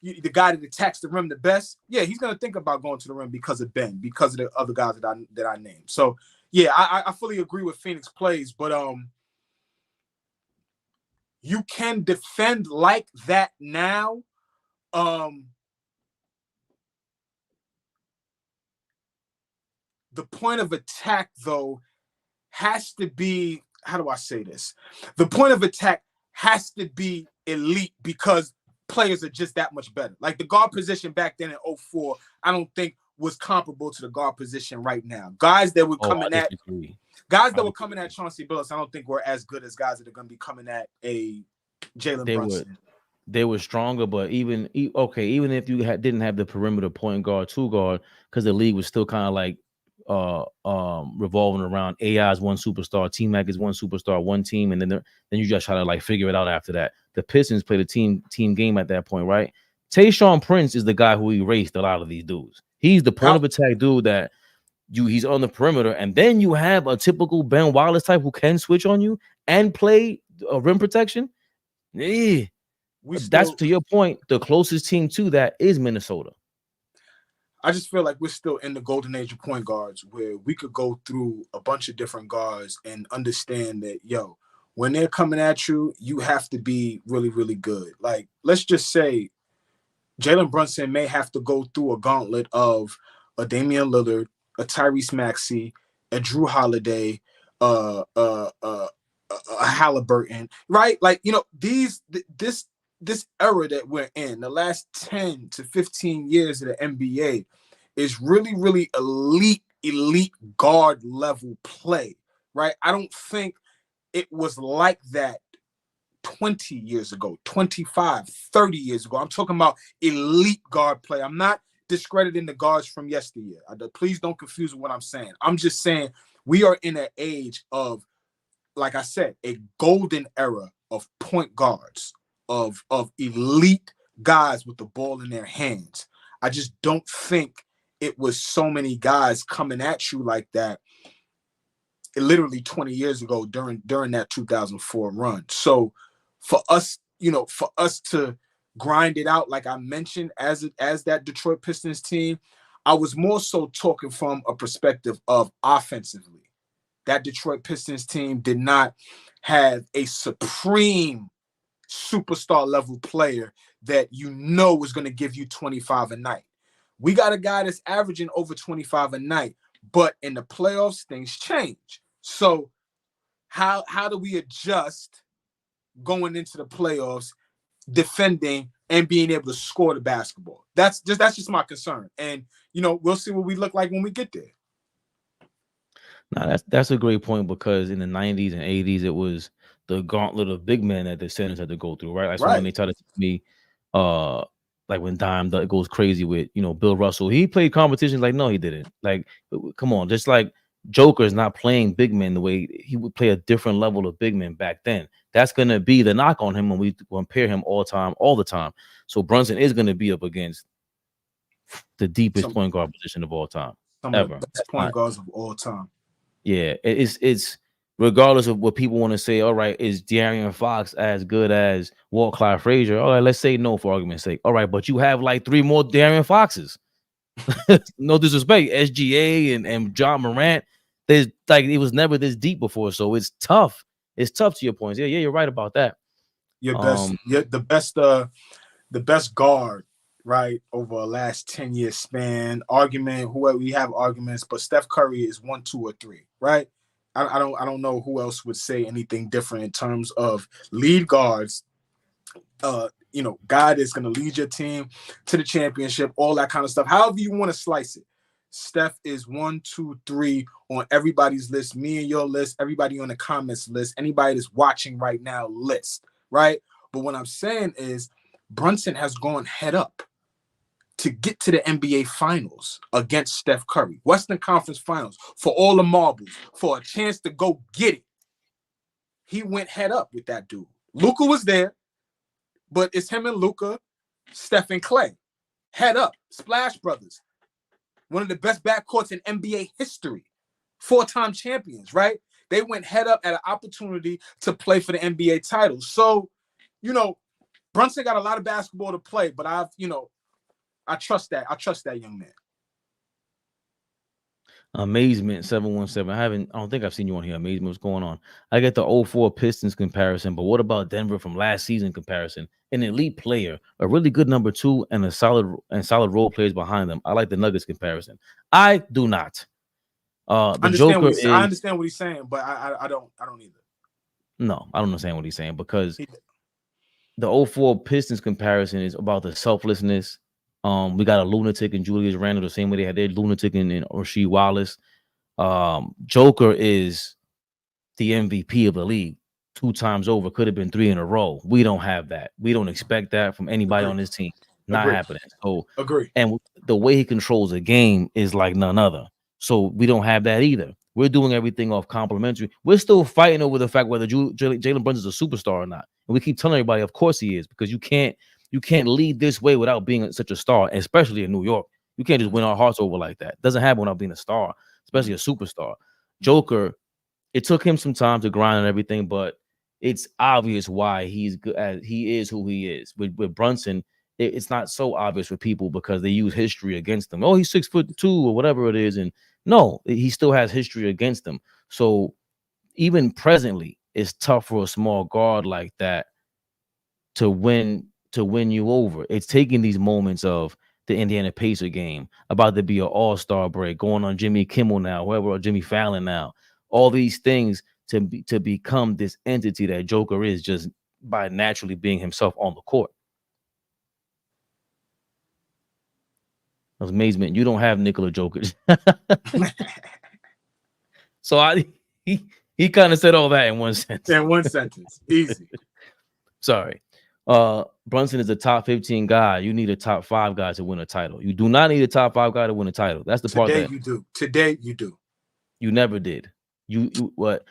the guy that attacks the rim the best. Yeah, he's going to think about going to the rim because of Ben, because of the other guys that I named. So, yeah, I fully agree with Phoenix plays, but you can defend like that now. The point of attack, though, has to be, how do I say this? The point of attack has to be elite because players are just that much better. Like the guard position back then in 2004, I don't think was comparable to the guard position right now. Guys that were coming at Chauncey Billups, I don't think were as good as guys that are going to be coming at a Jalen Brunson. They were stronger, but even if you didn't have the perimeter point guard, two guard, because the league was still kind of like revolving around AI is one superstar, T-Mac is one superstar, one team, and then you just try to like figure it out after that. The Pistons played a team game at that point, right? Tayshaun Prince is the guy who erased a lot of these dudes. He's the point of attack dude that he's on the perimeter, and then you have a typical Ben Wallace type who can switch on you and play rim protection. That's to your point. The closest team to that is Minnesota. I just feel like we're still in the golden age of point guards where we could go through a bunch of different guards and understand that, when they're coming at you, you have to be really, really good. Like, let's just say Jalen Brunson may have to go through a gauntlet of a Damian Lillard, a Tyrese Maxey, a Drew Holiday, a Halliburton, right? Like, this era that we're in, the last 10 to 15 years of the NBA is really, really elite guard level play, right? I don't think it was like that 20 years ago, 25, 30 years ago. I'm talking about elite guard play. I'm not discrediting the guards from yesteryear. Please don't confuse what I'm saying. I'm just saying we are in an age of, like I said, a golden era of point guards, of elite guys with the ball in their hands. I just don't think it was so many guys coming at you like that literally 20 years ago during that 2004 run. So for us to grind it out, like I mentioned, as that Detroit Pistons team, I was more so talking from a perspective of offensively. That Detroit Pistons team did not have a supreme superstar level player that was going to give you 25 a night. We got a guy that's averaging over 25 a night, but in the playoffs, things change. So how do we adjust going into the playoffs, defending and being able to score the basketball? That's just my concern. And we'll see what we look like when we get there. No, that's a great point, because in the 90s and 80s, it was the gauntlet of big men that the centers had to go through, right? That's when they try to teach me, like when Dime goes crazy with, Bill Russell. He played competitions like, no, he didn't. Like, come on, just like Joker is not playing big men the way he would play a different level of big men back then. That's going to be the knock on him when we compare him all the time. So Brunson is going to be up against the deepest point guard position of all time. Some of the best point guards of all time. Yeah, it's regardless of what people want to say. All right, is De'Aaron Fox as good as Walt Clyde Frazier? All right, let's say no for argument's sake. All right, but you have like 3 more De'Aaron Foxes. No disrespect, SGA and John Morant. There's like, it was never this deep before, so it's tough. It's tough to your points. Yeah, you're right about that. The best guard, right, over a last 10-year span. Whoever we have arguments, but Steph Curry is 1, 2, or 3, right? I don't know who else would say anything different in terms of lead guards. God is going to lead your team to the championship, all that kind of stuff. However you want to slice it. Steph is 1, 2, 3 on everybody's list, me and your list, everybody on the comments list, anybody that's watching right now list, right? But what I'm saying is Brunson has gone head up to get to the NBA Finals against Steph Curry, Western Conference Finals, for all the marbles, for a chance to go get it. He went head up with that dude. Luka was there, but it's him and Luka, Steph and Clay. Head up, Splash Brothers. One of the best backcourts in NBA history. 4-time champions, right? They went head up at an opportunity to play for the NBA title. So, Brunson got a lot of basketball to play, but I trust that. I trust that young man. Amazement 717. I don't think I've seen you on here. Amazement, what's going on? I get the 04 Pistons comparison, but what about Denver from last season comparison? An elite player, a really good number 2, and a solid role players behind them. I like the Nuggets comparison. I do not. I understand what he's saying, but I don't either. No, I don't understand what he's saying because the 04 Pistons comparison is about the selflessness. We got a lunatic in Julius Randle the same way they had their lunatic in Rasheed Wallace. Joker is the MVP of the league 2 times over, could have been 3 in a row. We don't have that. We don't expect that from anybody on this team. Not happening. So agree. And the way he controls the game is like none other. So we don't have that either. We're doing everything off complimentary. We're still fighting over the fact whether Jalen Brunson's a superstar or not. And we keep telling everybody, of course he is, because you can't lead this way without being such a star, especially in New York. You can't just win our hearts over like that. It doesn't happen without being a star, especially a superstar. Joker, it took him some time to grind and everything, but it's obvious why he's good. He is who he is. With Brunson, it's not so obvious for people because they use history against him. Oh, he's 6'2" or whatever it is, and no, he still has history against him. So even presently, it's tough for a small guard like that to win you over. It's taking these moments of the Indiana Pacer game, about to be an all-star break, going on Jimmy Kimmel now, whoever, or Jimmy Fallon now, all these things to become this entity that Joker is just by naturally being himself on the court. Amazement. You don't have Nikola Jokic. So he kind of said all that in one sentence. In one sentence. Easy. Sorry. Brunson is a top 15 guy. You need a top 5 guy to win a title. You do not need a top 5 guy to win a title. That's the part that you do. Today you do. You never did. You what?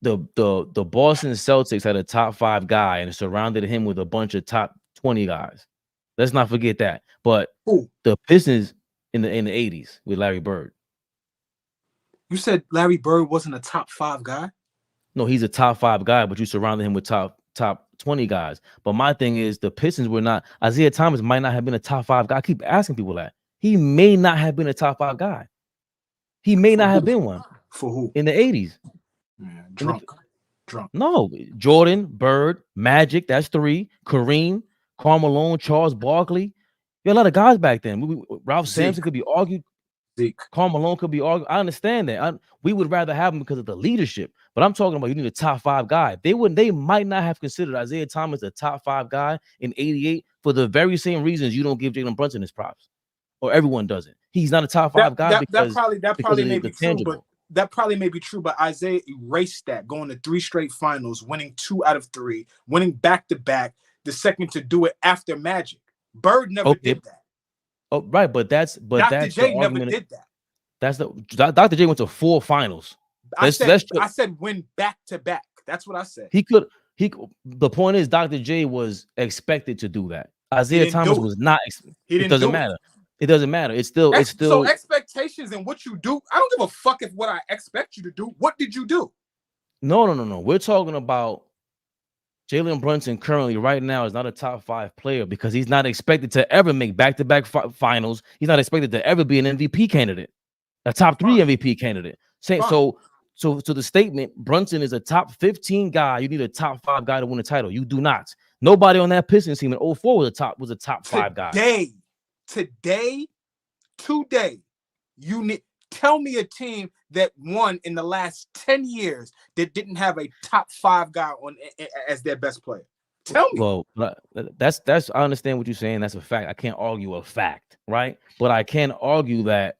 The Boston Celtics had a top 5 guy and surrounded him with a bunch of top 20 guys. Let's not forget that. But the Pistons in the 80s with Larry Bird. You said Larry Bird wasn't a top 5 guy? No, he's a top 5 guy, but you surrounded him with top 20 guys. But my thing is the Pistons were not. Isaiah Thomas might not have been a top 5 guy. I keep asking people that. He may not have been a top 5 guy. He may not have been one. For who? In the 80s. Man, drunk. No, Jordan, Bird, Magic, that's 3. Kareem, Karl Malone, Charles Barkley. You had a lot of guys back then. Ralph Sampson could be argued. Karl Malone could be argued. I understand that. We would rather have him because of the leadership. But I'm talking about you need a top 5 guy. They might not have considered Isaiah Thomas a top 5 guy in 88 for the very same reasons you don't give Jalen Brunson his props. Or everyone doesn't. He's not a top 5 guy because that probably may be true, but that probably may be true, but Isaiah erased that, going to 3 straight finals, winning 2 out of 3, winning back-to-back, the second to do it after Magic. Bird never did that. Oh, right, but Dr. J never did that. That's Dr. J went to 4 finals. I said win back-to-back. That's what I said. The point is Dr. J was expected to do that. Isaiah Thomas was not. It doesn't matter. It doesn't matter. It's still so expectations and what you do. I don't give a fuck if what I expect you to do. What did you do? No. We're talking about Jalen Brunson currently right now is not a top 5 player because he's not expected to ever make back-to-back finals. He's not expected to ever be an MVP candidate, a top 3 MVP candidate. So the statement, Brunson is a top 15 guy. You need a top 5 guy to win a title. You do not. Nobody on that Pistons team in 04 was a top 5 guy. Today, you need Tell me a team that won in the last 10 years that didn't have a top 5 guy on as their best player. Tell me. Well, that's I understand what you're saying. That's a fact. I can't argue a fact, right? But I can argue that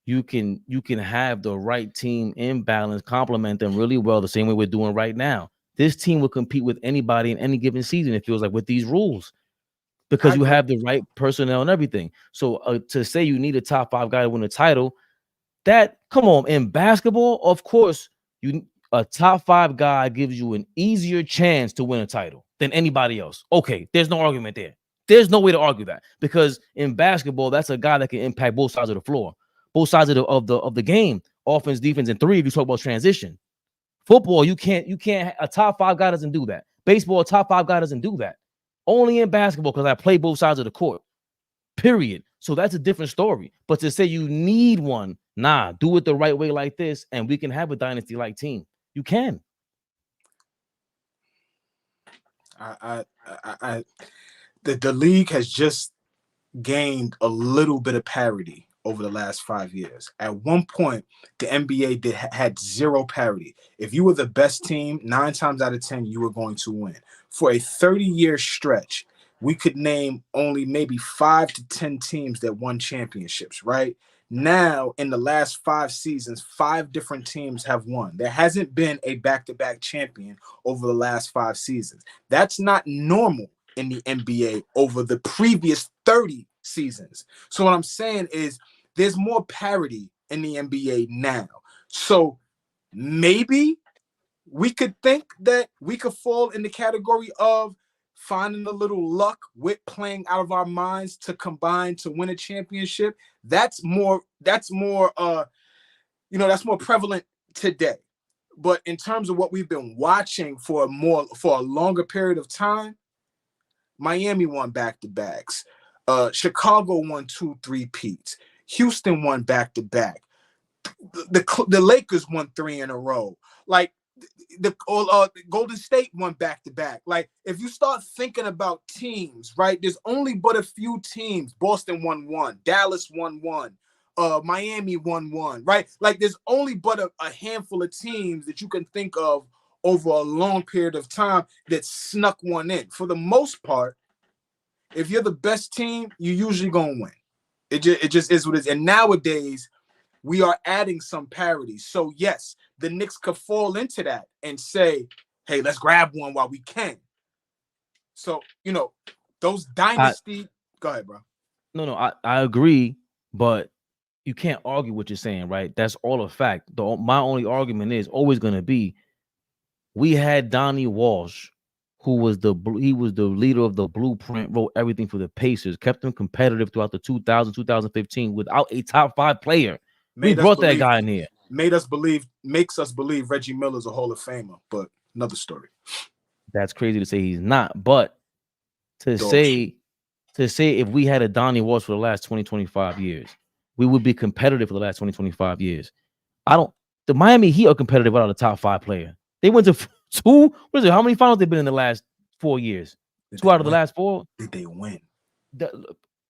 you can have the right team in balance, complement them really well, the same way we're doing right now. This team will compete with anybody in any given season, it feels like, with these rules, because you have the right personnel and everything. So to say you need a top 5 guy to win a title, that, come on, in basketball, of course, a top 5 guy gives you an easier chance to win a title than anybody else. Okay, there's no argument there. There's no way to argue that, because in basketball, that's a guy that can impact both sides of the floor, both sides of the game, offense, defense, and 3 if you talk about transition. Football, you can't. A top 5 guy doesn't do that. Baseball, a top 5 guy doesn't do that. Only in basketball, because I play both sides of the court. Period. So that's a different story. But to say you need one, nah, do it the right way like this, and we can have a dynasty-like team. You can. The league has just gained a little bit of parity over the last 5 years. At one point, the NBA had zero parity. If you were the best team, 9 times out of 10, you were going to win. For a 30-year stretch, we could name only maybe 5 to 10 teams that won championships, right? Now, in the last 5 seasons, 5 different teams have won. There hasn't been a back-to-back champion over the last 5 seasons. That's not normal in the NBA over the previous 30 seasons. So what I'm saying is there's more parity in the NBA now. So maybe we could think that we could fall in the category of finding a little luck with playing out of our minds to combine to win a championship. That's more prevalent today. But in terms of what we've been watching for a longer period of time, Miami won back-to-backs. Chicago won 2 3-peats. Houston won back-to-back. The Lakers won 3 in a row. Like the Golden State won back-to-back. Like, if you start thinking about teams, right? There's only but a few teams. Boston won 1. Dallas won 1. Miami won 1. Right? Like, there's only but a handful of teams that you can think of over a long period of time that snuck one in. For the most part, if you're the best team, you're usually gonna win. It just is what it is. And nowadays, we are adding some parity. So yes, the Knicks could fall into that and say, hey, let's grab one while we can. So, those dynasty. Go ahead, bro. No, I agree, but you can't argue what you're saying, right? That's all a fact. My only argument is always going to be, we had Donnie Walsh, who was the leader of the blueprint, wrote everything for the Pacers, kept them competitive throughout the 2015 without a top 5 player. We brought that guy in here. Makes us believe Reggie Miller's a Hall of Famer, but another story. That's crazy to say he's not. But to say if we had a Donnie Walsh for the last 20-25 years, we would be competitive for the last 20-25 years. The Miami Heat are competitive without a top 5 player. They went to 2. How many finals they've been in the last 4 years? 2 out of the last 4. Did they win?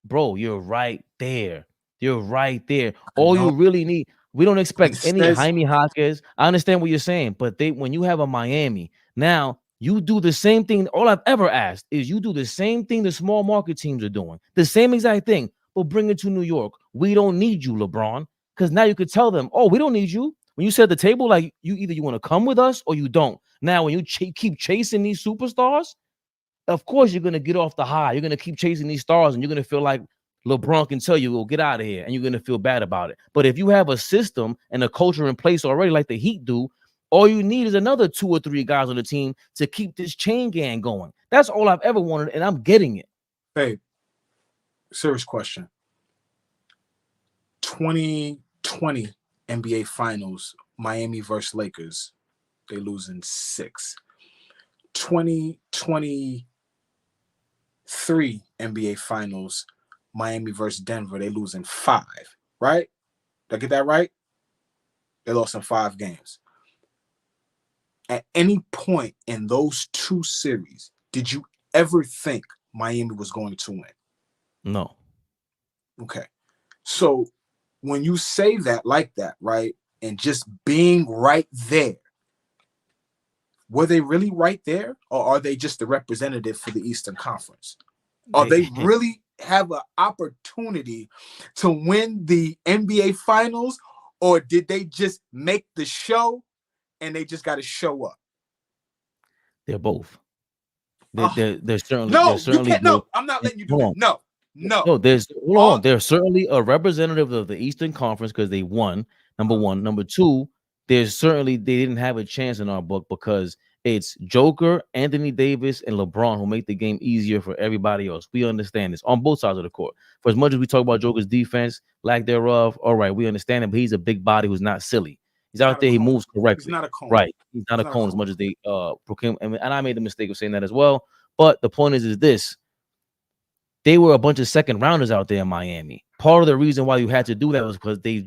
Bro, you're right there. You're right there. All you really need. We don't expect any Jaime Jaquez. I understand what you're saying, but when you have a Miami, now you do the same thing. All I've ever asked is you do the same thing the small market teams are doing. The same exact thing, but bring it to New York. We don't need you, LeBron, because now you could tell them, oh, we don't need you. When you sit at the table, like, you want to come with us or you don't. Now, when you keep chasing these superstars, of course you're going to get off the high. You're going to keep chasing these stars, and you're going to feel like LeBron can tell you, well, get out of here, and you're going to feel bad about it. But if you have a system and a culture in place already like the Heat do, all you need is another 2 or 3 guys on the team to keep this chain gang going. That's all I've ever wanted, and I'm getting it. Hey, serious question. 2020 NBA Finals, Miami versus Lakers. They lose in 6. 2023 NBA Finals, Miami versus Denver. They lose in 5. Right? Did I get that right? They lost in 5 games. At any point in those 2 series, did you ever think Miami was going to win? No. Okay. So when you say that like that, right, and just being right there, were they really right there, or are they just the representative for the Eastern Conference? Are they really have an opportunity to win the NBA Finals, or did they just make the show and they just got to show up? They're both. They're certainly no, they're certainly you can't. both. No, I'm not letting you do that. No. No, hold on. They're certainly a representative of the Eastern Conference because they won. Number one. Number two, they didn't have a chance in our book because it's Joker, Anthony Davis, and LeBron who make the game easier for everybody else. We understand this on both sides of the court. For as much as we talk about Joker's defense, lack thereof, all right, we understand it, but he's a big body who's not silly. He's out there, he moves correctly. He's not a cone. Right. He's not a cone as much as they proclaim. And I made the mistake of saying that as well. But the point is this. They were a bunch of second rounders out there in Miami. Part of the reason why you had to do that was because they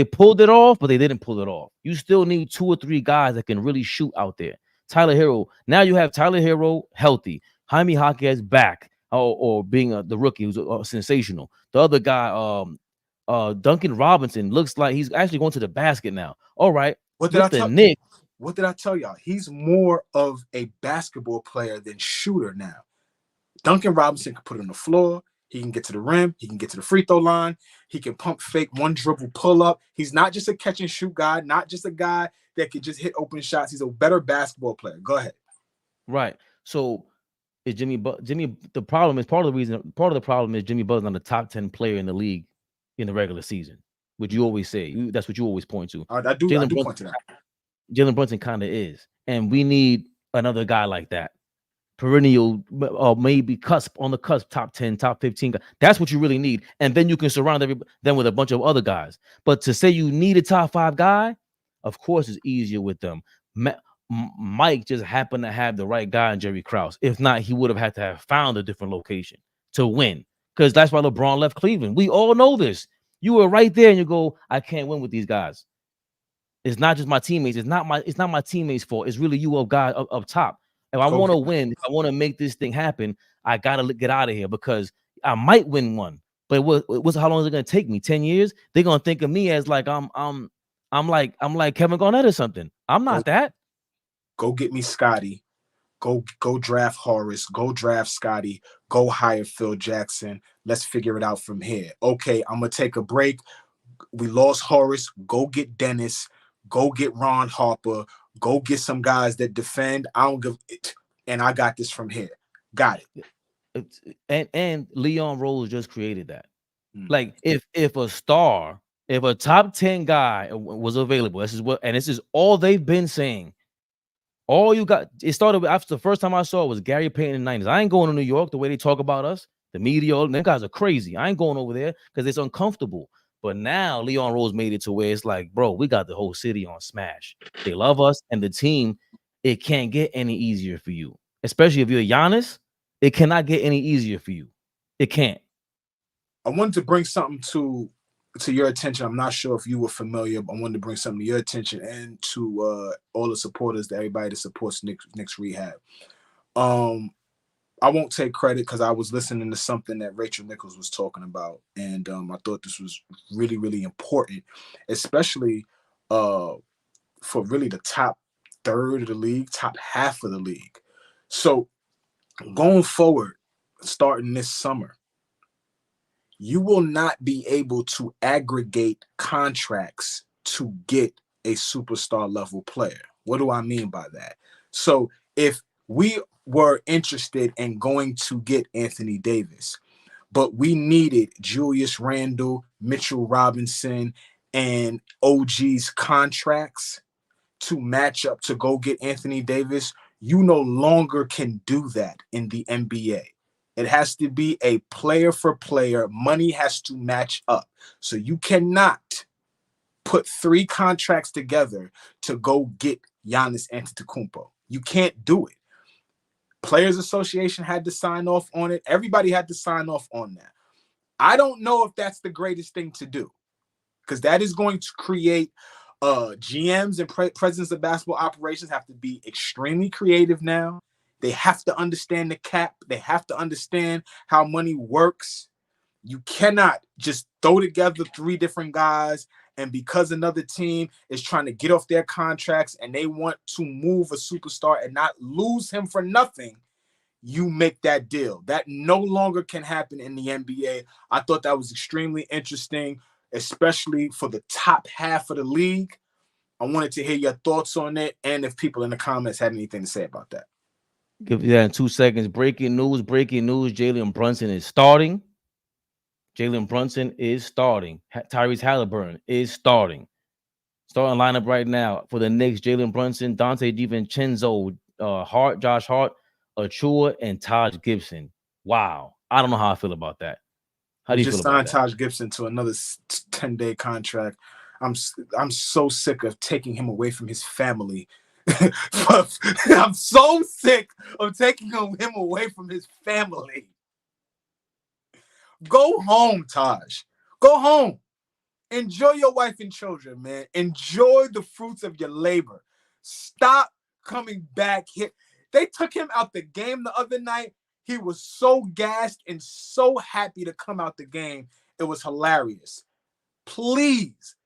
pulled it off, but they didn't pull it off. You still need 2 or 3 guys that can really shoot out there. Tyler Hero. Now you have Tyler Hero healthy. Jaime Jaquez back or being the rookie who's sensational. The other guy, Duncan Robinson, looks like he's actually going to the basket now. All right. What did I tell y'all? He's more of a basketball player than shooter now. Duncan Robinson can put it on the floor. He can get to the rim. He can get to the free throw line. He can pump fake, one dribble, pull up. He's not just a catch and shoot guy, not just a guy that can just hit open shots. He's a better basketball player. Go ahead. Right. So is the problem is part of the problem is Jimmy Butler's not the top 10 player in the league in the regular season, which you always say. That's what you always point to. I do point to that. Jalen Brunson kind of is. And we need another guy like that. Perennial, maybe on the cusp, top 10, top 15. That's what you really need. And then you can surround them with a bunch of other guys. But to say you need a top 5 guy, of course, it's easier with them. Mike just happened to have the right guy in Jerry Krause. If not, he would have had to have found a different location to win. Because that's why LeBron left Cleveland. We all know this. You were right there and you go, I can't win with these guys. It's not just my teammates. It's not my teammates' fault. It's really you up top. If I want to win, if I want to make this thing happen, I gotta get out of here because I might win one. But how long is it gonna take me? 10 years? They're gonna think of me as like I'm like Kevin Garnett or something. I'm not that. Go get me Scotty. Go draft Horace. Go draft Scotty. Go hire Phil Jackson. Let's figure it out from here. Okay, I'm gonna take a break. We lost Horace. Go get Dennis. Go get Ron Harper. Go get some guys that defend. I don't give it, and I got this from here. Got it. And Leon Rose just created that. Like if a top 10 guy was available, this is all they've been saying. All you got, it started after the first time I saw it was Gary Payton in the 90s. I ain't going to New York the way they talk about us. The media, them guys are crazy. I ain't going over there because it's uncomfortable. But now Leon Rose made it to where it's like, bro, we got the whole city on smash. They love us and the team. It can't get any easier for you, especially if you're Giannis. It cannot get any easier for you. It can't. I wanted to bring something to your attention. I'm not sure if you were familiar, but I wanted to bring something to your attention and to all the supporters, to everybody that supports Knicks Rehab. I won't take credit because I was listening to something that Rachel Nichols was talking about, and I thought this was really, really important, especially for really the top third of the league, top half of the league. So going forward, starting this summer, you will not be able to aggregate contracts to get a superstar level player. What do I mean by that? So if we were interested in going to get Anthony Davis, but we needed Julius Randle, Mitchell Robinson, and OG's contracts to match up to go get Anthony Davis, you no longer can do that in the NBA. It has to be a player for player. Money has to match up. So you cannot put 3 contracts together to go get Giannis Antetokounmpo. You can't do it. Players Association had to sign off on it. Everybody had to sign off on that. I don't know if that's the greatest thing to do because that is going to create GMs and presidents of basketball operations have to be extremely creative now. They have to understand the cap. They have to understand how money works. You cannot just throw together 3 different guys, and because another team is trying to get off their contracts and they want to move a superstar and not lose him for nothing, you make that deal. That no longer can happen in the NBA. I thought that was extremely interesting, especially for the top half of the league. I wanted to hear your thoughts on it, and if people in the comments had anything to say about that. Give you that in 2 seconds. Breaking news. Jalen Brunson is starting. Tyrese Halliburton is starting. Starting lineup right now for the Knicks: Jalen Brunson, Dante DiVincenzo, Josh Hart, Achua, and Taj Gibson. Wow. I don't know how I feel about that. How do you feel about that? Just signed Taj Gibson to another 10-day contract. I'm so sick of taking him away from his family. I'm so sick of taking him away from his family. Go home, Taj. Go home. Enjoy your wife and children, man. Enjoy the fruits of your labor. Stop coming back here. They took him out the game the other night. He was so gassed and so happy to come out the game. It was hilarious. Please,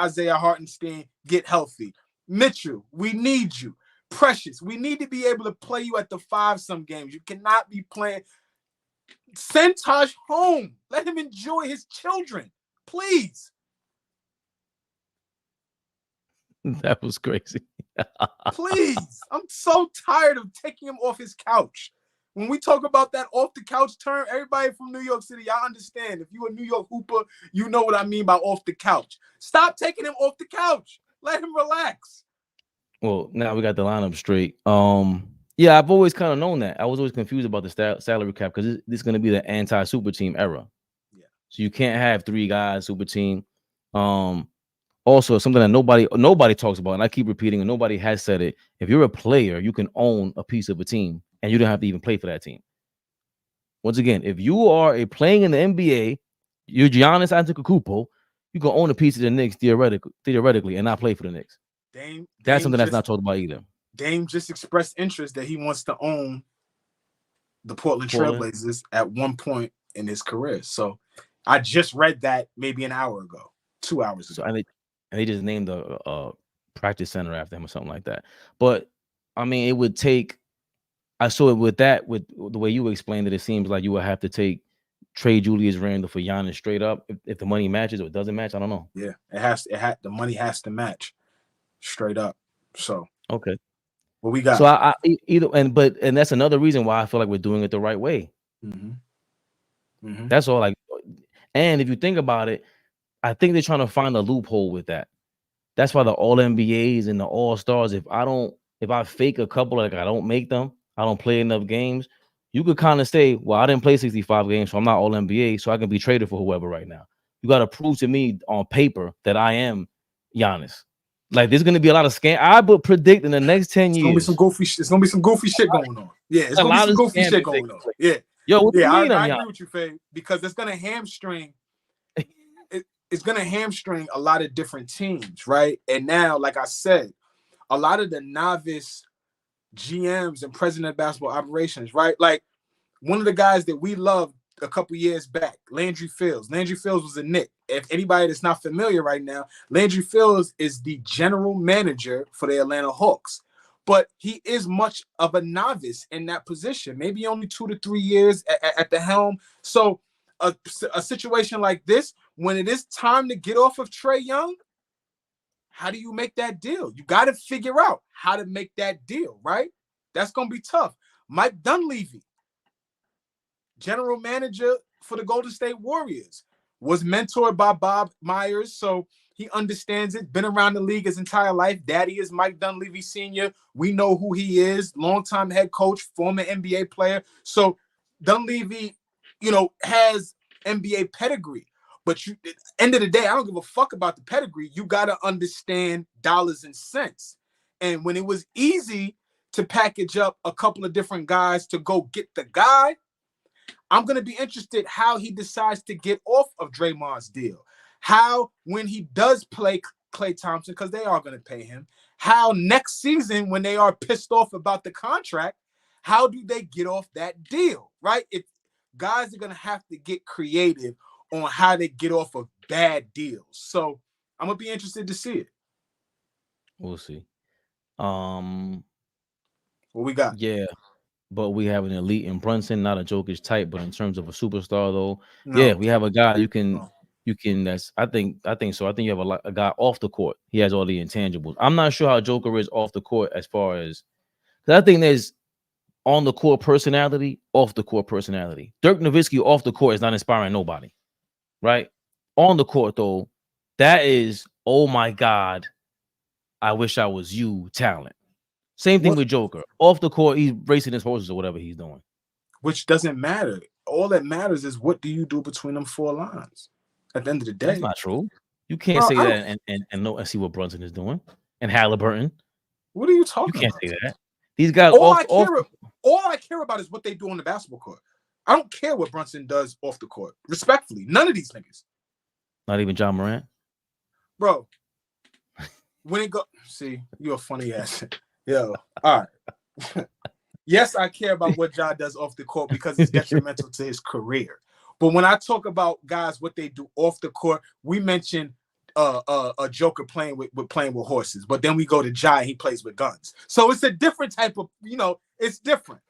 Isaiah Hartenstein, get healthy. Mitchell, we need you. Precious, we need to be able to play you at the 5 some games. You cannot be playing. Send Taj home. Let him enjoy his children. Please. That was crazy. Please. I'm so tired of taking him off his couch. When we talk about that off the couch term, everybody from New York City, y'all understand. If you're a New York hooper, you know what I mean by off the couch. Stop taking him off the couch. Let him relax. Well, now we got the lineup straight. Yeah, I've always kind of known that. I was always confused about the salary cap because this is going to be the anti-super team era. Yeah. So you can't have 3 guys super team. Also, something that nobody talks about, and I keep repeating, and nobody has said it. If you're a player, you can own a piece of a team, and you don't have to even play for that team. Once again, if you are playing in the NBA, you're Giannis Antetokounmpo, you can own a piece of the Knicks theoretically, and not play for the Knicks. That's something that's not talked about either. Dame just expressed interest that he wants to own the Portland Trailblazers at one point in his career. So I just read that maybe an hour ago, 2 hours ago. So, and they just named a practice center after him or something like that. But I mean, it would take. I saw it with the way you explained it. It seems like you would have to trade Julius Randle for Giannis straight up if the money matches or it doesn't match. I don't know. Yeah, the money has to match straight up. So okay. What we got? So I and that's another reason why I feel like we're doing it the right way. That's all. And if you think about it, I think they're trying to find a loophole with that. That's why the All NBAs and the All Stars. If I fake a couple, like I don't make them, I don't play enough games. You could kind of say, well, I didn't play 65 games, so I'm not All NBA, so I can be traded for whoever right now. You got to prove to me on paper that I am Giannis. Like there's gonna be a lot of scam. I would predict in the next 10 years. It's gonna be some goofy shit going on. Yeah, it's gonna be some goofy shit going on. Yeah. Yo, what do you mean I agree with you, Faye, because it's gonna hamstring. It's gonna hamstring a lot of different teams, right? And now, like I said, a lot of the novice GMs and president of basketball operations, right? Like one of the guys that we loved a couple years back, Landry Fields. Landry Fields was a Knick. If anybody that's not familiar right now, Landry Fields is the general manager for the Atlanta Hawks. But he is much of a novice in that position, maybe only 2 to 3 years at the helm. So a situation like this, when it is time to get off of Trae Young, how do you make that deal? You got to figure out how to make that deal, right? That's going to be tough. Mike Dunleavy, general manager for the Golden State Warriors, was mentored by Bob Myers, so he understands it, been around the league his entire life. Daddy is Mike Dunleavy Sr. We know who he is, longtime head coach, former NBA player. So Dunleavy, has NBA pedigree. But at the end of the day, I don't give a fuck about the pedigree. You got to understand dollars and cents. And when it was easy to package up a couple of different guys to go get the guy, I'm going to be interested how he decides to get off of Draymond's deal. How, when he does play Klay Thompson, because they are going to pay him, how next season, when they are pissed off about the contract, how do they get off that deal, right? guys are gonna have to get creative on how they get off of bad deals. So I'm gonna be interested to see it. We'll see. What we got? Yeah, but we have an elite in Brunson, not a Jokic type, but in terms of a superstar, though, No. yeah, we have a guy you can No. That's I think so. I think you have a guy off the court. He has all the intangibles. I'm not sure how Joker is off the court as far as, because I think there's on the court personality, off the court personality. Dirk Nowitzki off the court is not inspiring nobody, right? On the court, though, that is, oh my God, I wish I was you talent. Same thing with Joker. Off the court, he's racing his horses or whatever he's doing. Which doesn't matter. All that matters is what do you do between them four lines. At the end of the day, That's not true. You can't say that and see what Brunson is doing and Halliburton. What are you talking about? You can't about? say that. These guys all I care about is what they do on the basketball court. I don't care what Brunson does off the court. Respectfully, none of these niggas. Not even John Morant. Bro, when it go, see, you're a funny ass. Yo, all right. Yes, I care about what Ja does off the court because it's detrimental to his career. But when I talk about guys, what they do off the court, we mentioned a Joker playing with horses, but then we go to Ja and he plays with guns. So it's a different type of, it's different.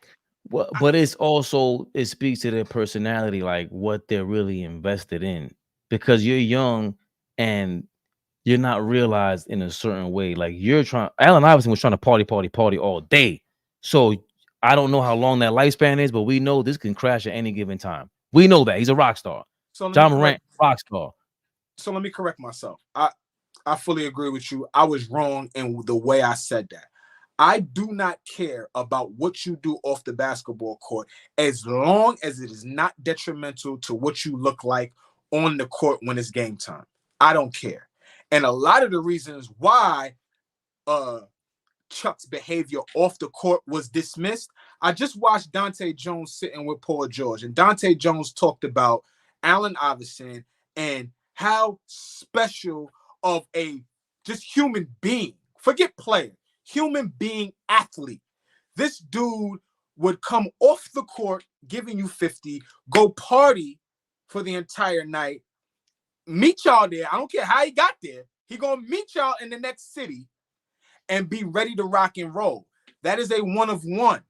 Well, but it's also, it speaks to their personality, like what they're really invested in, because you're young and you're not realized in a certain way. Like Allen Iverson was trying to party all day. So I don't know how long that lifespan is, but we know this can crash at any given time. We know that he's a rock star. So John Morant, rock star. So let me correct myself. I fully agree with you. I was wrong in the way I said that. I do not care about what you do off the basketball court as long as it is not detrimental to what you look like on the court when it's game time. I don't care. And a lot of the reasons why Chuck's behavior off the court was dismissed. I just watched Dante Jones sitting with Paul George, and Dante Jones talked about Allen Iverson and how special of a just human being, forget player, human being athlete. This dude would come off the court giving you 50, go party for the entire night, meet y'all there. I don't care how he got there. He gonna meet y'all in the next city and be ready to rock and roll. That is a one of one,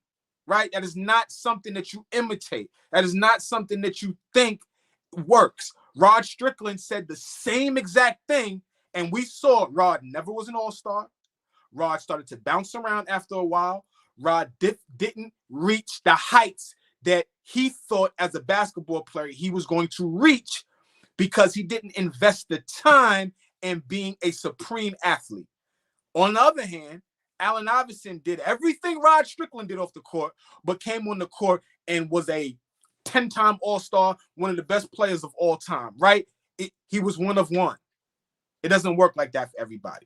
right? That is not something that you imitate. That is not something that you think works. Rod Strickland said the same exact thing, and we saw Rod never was an all-star. Rod started to bounce around after a while. Rod didn't reach the heights that he thought as a basketball player he was going to reach because he didn't invest the time in being a supreme athlete. On the other hand, Allen Iverson did everything Rod Strickland did off the court, but came on the court and was a 10-time All-Star, one of the best players of all time, right? He was one of one. It doesn't work like that for everybody.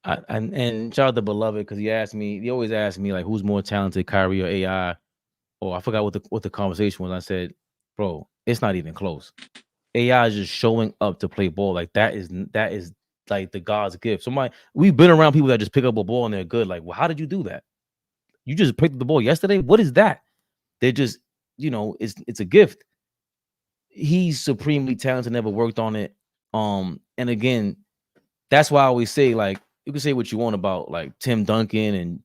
And shout out to Beloved, because he always asked me like, who's more talented, Kyrie or AI? Or I forgot what the conversation was. I said, bro, it's not even close. AI is just showing up to play ball. Like that is like the God's gift. We've been around people that just pick up a ball and they're good. Like, well, how did you do that? You just picked up the ball yesterday? What is that? They're just, it's a gift. He's supremely talented, never worked on it. And again, that's why I always say, like, you can say what you want about like Tim Duncan and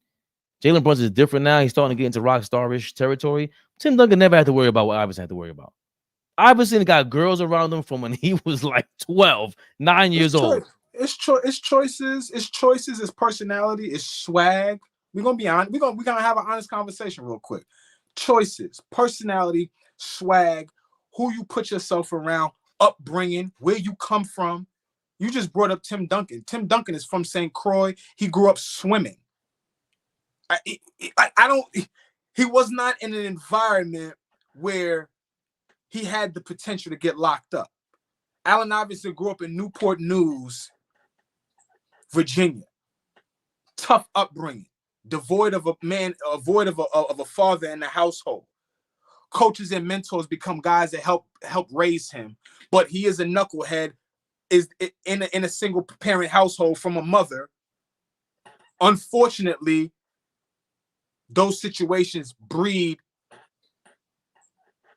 Jalen Brunson is different now. He's starting to get into rock star-ish territory. Tim Duncan never had to worry about what Iverson had to worry about. Iverson got girls around him from when he was like 9 years old. It's choices, it's personality, it's swag. We're gonna be honest. We're gonna have an honest conversation real quick. Choices, personality, swag, who you put yourself around, upbringing, where you come from. You just brought up Tim Duncan. Tim Duncan is from St. Croix. He grew up swimming. He was not in an environment where he had the potential to get locked up. Allen Iverson grew up in Newport News, Virginia. Tough upbringing, devoid of a father in the household. Coaches and mentors become guys that help raise him, but he is a knucklehead, is in a single parent household from a mother. Unfortunately, those situations breed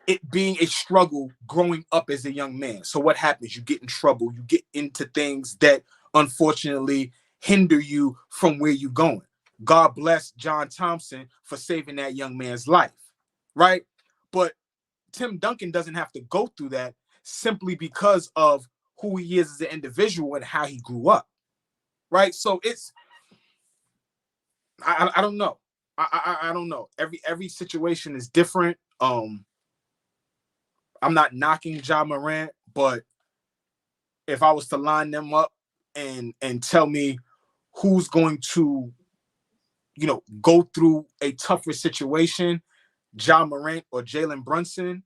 it being a struggle growing up as a young man. So what happens? You get in trouble. You get into things that unfortunately hinder you from where you're going. God bless John Thompson for saving that young man's life, right? But Tim Duncan doesn't have to go through that simply because of who he is as an individual and how he grew up, right? So it's, I don't know. I don't know. Every situation is different. I'm not knocking Ja Morant, but if I was to line them up and tell me who's going to, go through a tougher situation, Ja Morant or Jalen Brunson,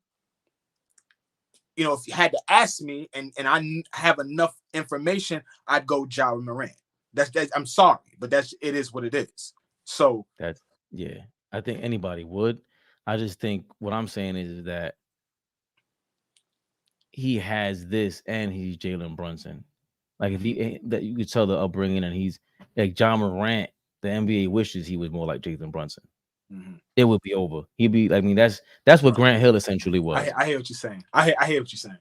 if you had to ask me and I have enough information, I'd go Ja Morant. That's I'm sorry, but it is what it is. So yeah, I think anybody would. I just think what I'm saying is that he has this and he's Jalen Brunson. Like if that you could tell the upbringing, and he's like John Morant. The NBA wishes he was more like Jalen Brunson. Mm-hmm. It would be over. He'd be. I mean, that's what Grant Hill essentially was. I hear what you're saying. I hear what you're saying.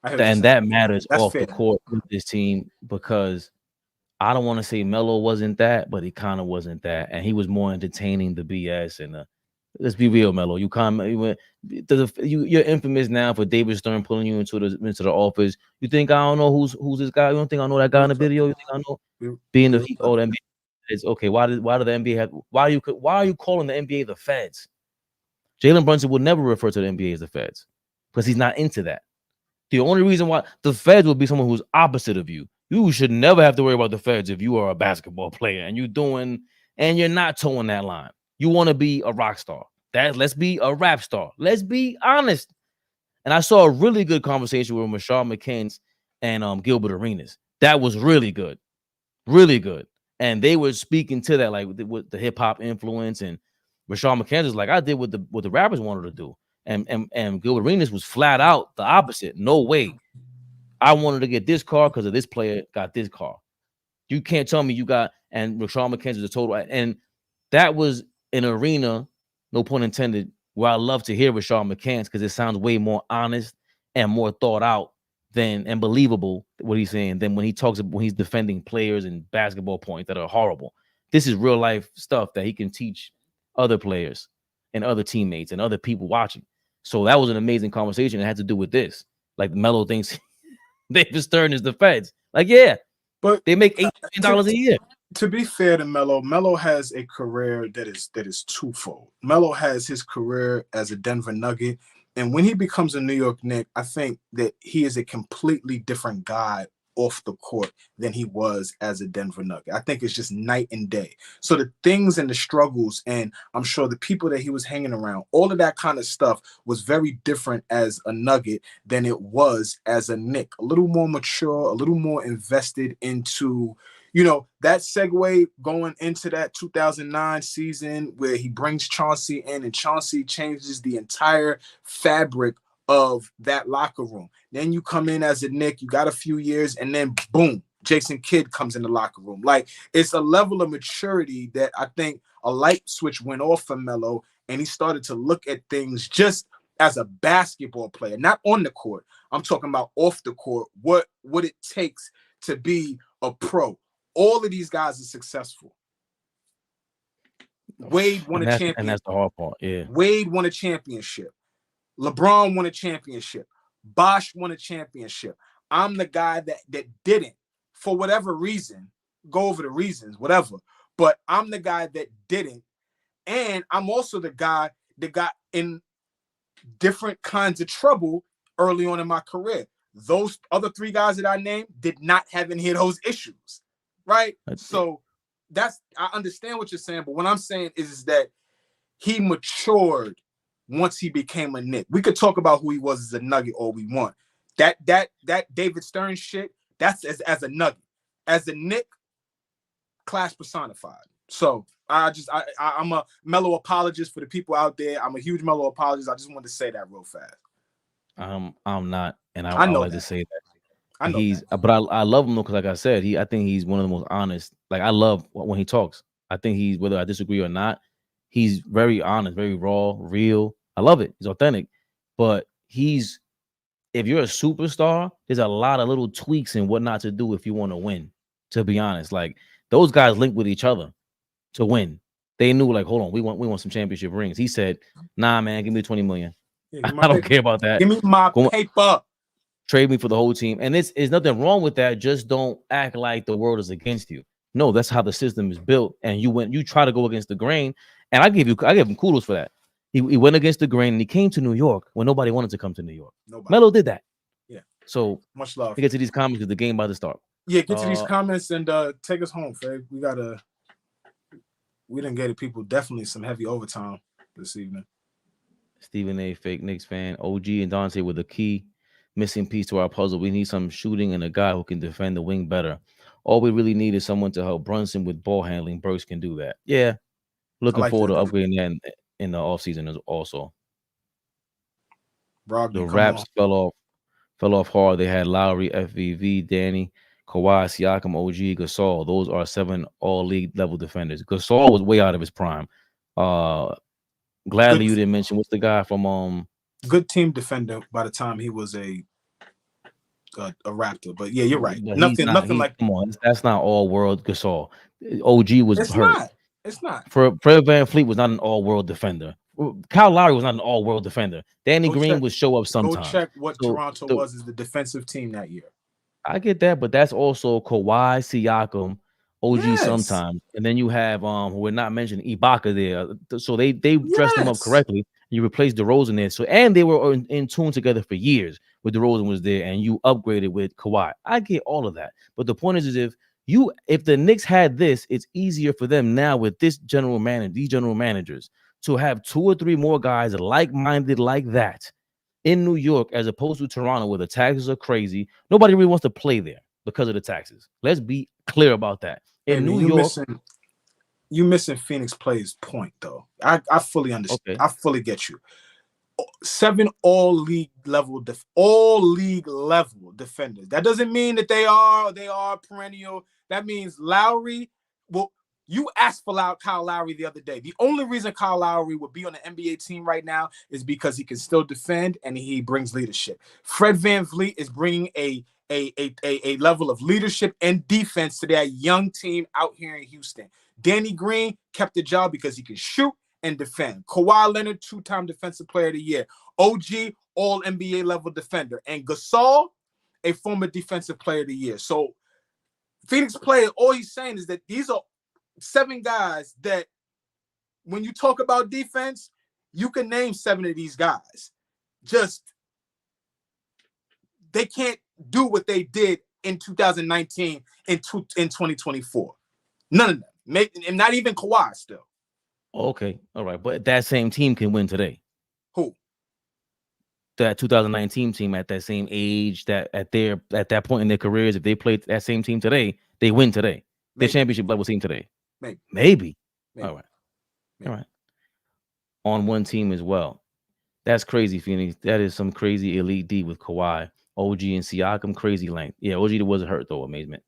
And that matters that's off fair. the court with this team, because I don't want to say Melo wasn't that, but he kind of wasn't that, and he was more entertaining the BS and let's be real, Melo. You're infamous now for David Stern pulling you into the office. You think I don't know who's this guy? You don't think I know that guy in the video? You think I know? Being the NBA, it's okay. Why do the NBA have? Why are you calling the NBA the feds? Jalen Brunson would never refer to the NBA as the feds because he's not into that. The only reason why the feds would be someone who's opposite of you. You should never have to worry about the feds if you are a basketball player and you're not towing that line. You want to be a rock star. Let's be a rap star. Let's be honest. And I saw a really good conversation with Rashad McCants and Gilbert Arenas. That was really good. Really good. And they were speaking to that, like with the hip hop influence. And Rashad McCants was like, I did what the rappers wanted to do. And Gilbert Arenas was flat out the opposite. No way. I wanted to get this car because of this player got this car. You can't tell me you got, and Rashad McCants is a total, and that was an arena, no pun intended, where I love to hear Rashad McCants because it sounds way more honest and more thought out and believable what he's saying than when he's defending players and basketball points that are horrible. This is real life stuff that he can teach other players and other teammates and other people watching. So that was an amazing conversation. It had to do with this. Like Melo thinks David Stern is the feds. Like, yeah, but they make $8 million a year. To be fair to Melo has a career that is twofold. Melo has his career as a Denver Nugget, and when he becomes a New York Knick, I think that he is a completely different guy off the court than he was as a Denver Nugget. I think it's just night and day. So the things and the struggles, and I'm sure the people that he was hanging around, all of that kind of stuff was very different as a Nugget than it was as a Knick. A little more mature, a little more invested into, that segue going into that 2009 season where he brings Chauncey in and Chauncey changes the entire fabric of that locker room. Then you come in as a Knick, you got a few years, and then boom, Jason Kidd comes in the locker room. Like, it's a level of maturity that I think a light switch went off for Melo, and he started to look at things just as a basketball player, not on the court. I'm talking about off the court, what it takes to be a pro. All of these guys are successful. Wade won a championship. And that's the hard part, yeah. Wade won a championship. LeBron won a championship. Bosh won a championship. I'm the guy that didn't, for whatever reason, go over the reasons, whatever. But I'm the guy that didn't. And I'm also the guy that got in different kinds of trouble early on in my career. Those other three guys that I named did not have any of those issues, right? So I understand what you're saying, but what I'm saying is that he matured once he became a Knick. We could talk about who he was as a Nugget all we want. That David Stern shit, that's as a Nugget. As a Knick, class personified. So I'm a Melo apologist for the people out there. I'm a huge Melo apologist. I just wanted to say that real fast. I'm not, and I like to say that. I know but I love him though, because like I said, I think he's one of the most honest. Like, I love when he talks. I think he's, whether I disagree or not, he's very honest, very raw, real. I love it. He's authentic. but if you're a superstar, there's a lot of little tweaks and what not to do if you want to win. To be honest, like those guys link with each other to win. They knew, like, hold on, we want some championship rings. He said, "Nah, man, give me 20 million. Yeah, I don't care about that. Give me my paper. Trade me for the whole team." And there's nothing wrong with that. Just don't act like the world is against you. No, that's how the system is built. And you try to go against the grain. And I give him kudos for that. He went against the grain and he came to New York when nobody wanted to come to New York. Melo did that. Yeah. So much love. We get to these comments because the game about to start. Yeah, get to these comments and take us home, Fred. We didn't get it. People definitely some heavy overtime this evening. Stephen A. Fake Knicks fan. OG and Dante were the key missing piece to our puzzle. We need some shooting and a guy who can defend the wing better. All we really need is someone to help Brunson with ball handling. Burks can do that. Yeah. Looking forward to upgrading that in the offseason also. The Raps fell off hard. They had Lowry, FVV, Danny, Kawhi, Siakam, OG, Gasol. Those are 7 all-league level defenders. Gasol was way out of his prime. Gladly you didn't mention what's the guy from good team defender by the time he was a Raptor. But yeah, you're right. Nothing like come on, that's not all world Gasol. OG was hurt. It's not. Fred VanVleet was not an all-world defender. Kyle Lowry was not an all-world defender. Danny Green would show up sometimes. Go check what Toronto was as the defensive team that year. I get that, but that's also Kawhi, Siakam, OG sometimes. And then you have we're not mentioning Ibaka there. So they dressed them up correctly. You replaced DeRozan there. So and they were in tune together for years with DeRozan was there, and you upgraded with Kawhi. I get all of that. But the point is if the Knicks had this, it's easier for them now with these general managers to have 2 or 3 more guys like-minded like that in New York as opposed to Toronto where the taxes are crazy. Nobody really wants to play there because of the taxes. Let's be clear about that. In New York, you missing Phoenix Play's point though. I fully understand. Okay. I fully get you. 7 all-league level defenders. That doesn't mean that they are perennial. That means Lowry. Well, you asked for Kyle Lowry the other day. The only reason Kyle Lowry would be on the NBA team right now is because he can still defend and he brings leadership. Fred VanVleet is bringing a level of leadership and defense to that young team out here in Houston. Danny Green kept the job because he can shoot and defend. Kawhi Leonard, 2-time Defensive Player of the Year. OG, all NBA level defender. And Gasol, a former Defensive Player of the Year. So Phoenix Player, all he's saying is that these are 7 guys that when you talk about defense, you can name 7 of these guys. Just they can't do what they did in 2019 in 2024. None of them. And not even Kawhi still. Okay. All right. But that same team can win today. Who? That 2019 team at that same age, that at that point in their careers, if they played that same team today, they win today. The championship level team today. Maybe. All right. Maybe. All right. On one team as well. That's crazy, Phoenix. That is some crazy elite D with Kawhi, OG, and Siakam. Crazy length. Yeah, OG wasn't hurt though. Amazement.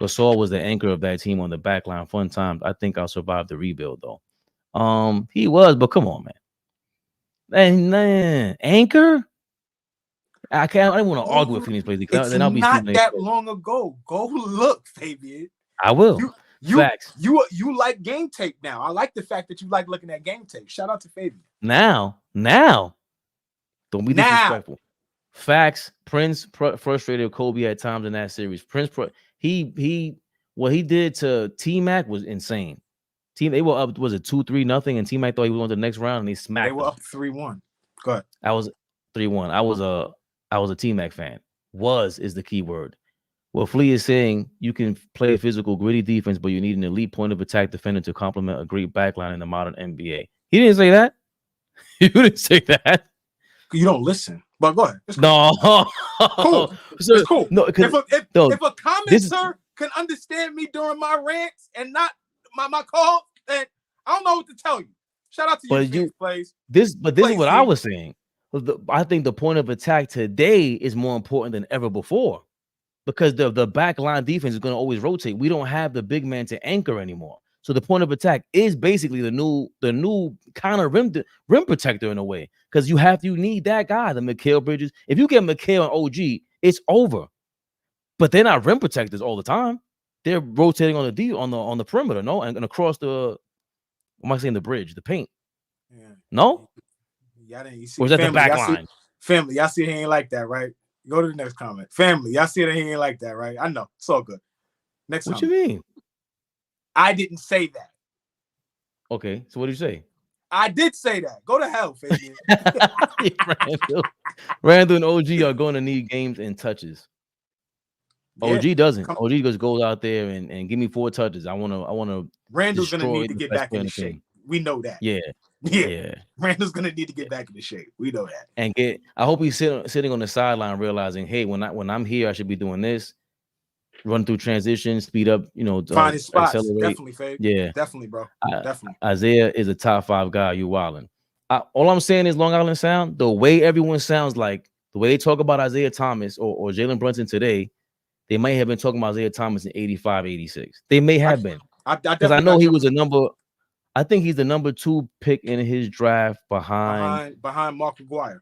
Gasol was the anchor of that team on the back line. Fun times. I think I'll survive the rebuild though. He was, but come on, man. Anchor? I don't want to argue with Phoenix Plays. Then I'll be not that long ago. Go look, Fabian. I will. Facts. You like game tape now. I like the fact that you like looking at game tape. Shout out to Fabian. Now. Don't be disrespectful. Facts. Prince frustrated Kobe at times in that series. What he did to T-Mac was insane. They were up, was it 2-3-0, and T-Mac thought he was on the next round, and they smacked. They were up 3-1. Go ahead. I was 3-1. I was a T-Mac fan. Is the key word. Well, Flea is saying you can play a physical, gritty defense, but you need an elite point of attack defender to complement a great backline in the modern NBA. He didn't say that. You didn't say that. You don't listen. But go ahead. No. Cool. It's cool. No, if a commenter can understand me during my rants and not my call, then I don't know what to tell you. Shout out to you, Plays. This is what I was saying. I think the point of attack today is more important than ever before because the back line defense is going to always rotate. We don't have the big man to anchor anymore. So the point of attack is basically the new kind of rim protector in a way, because you need that guy, the Mikal Bridges. If you get Mikal and OG, it's over. But they're not rim protectors all the time. They're rotating on the perimeter, no, and across the, what am I saying, the bridge, the paint. Yeah. No, Y'all didn't. You see, or is that the back y'all line? Family, y'all see he ain't like that, right? Go to the next comment. Family, y'all see that he ain't like that, right? I know. It's all good. Next What comment. you mean? I didn't say that. Okay, so what do you say? I did say that. Go to hell, Fabian. Randall and OG are going to need games and touches. Yeah. OG doesn't. OG just goes out there and give me 4 touches. I want to. Randall's gonna need to get back into shape. We know that. Yeah. Randall's gonna need to get back into shape. We know that. And I hope he's sitting on the sideline realizing, hey, when I'm here, I should be doing this. Run through transition, speed up, Find his spots. accelerate. Definitely, Fabe. Yeah, definitely, bro. Definitely. Isaiah is a top 5 guy. You wildin'. All I'm saying is Long Island Sound. The way everyone sounds like, the way they talk about Isaiah Thomas or Jalen Brunson today, they may have been talking about Isaiah Thomas in 85, 86. They may have been. Because I know he was I think he's the number 2 pick in his draft behind Mark McGuire.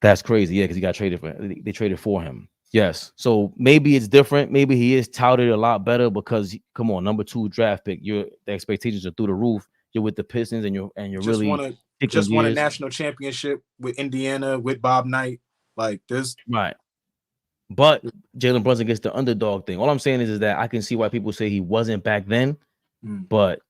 That's crazy. Yeah, because he got traded for. They traded for him. Yes. So maybe it's different. Maybe he is touted a lot better because, come on, number 2 draft pick. The expectations are through the roof. You're with the Pistons and you're really won a national championship with Indiana with Bob Knight. Like this, right? But Jalen Brunson gets the underdog thing. All I'm saying is that I can see why people say he wasn't back then, but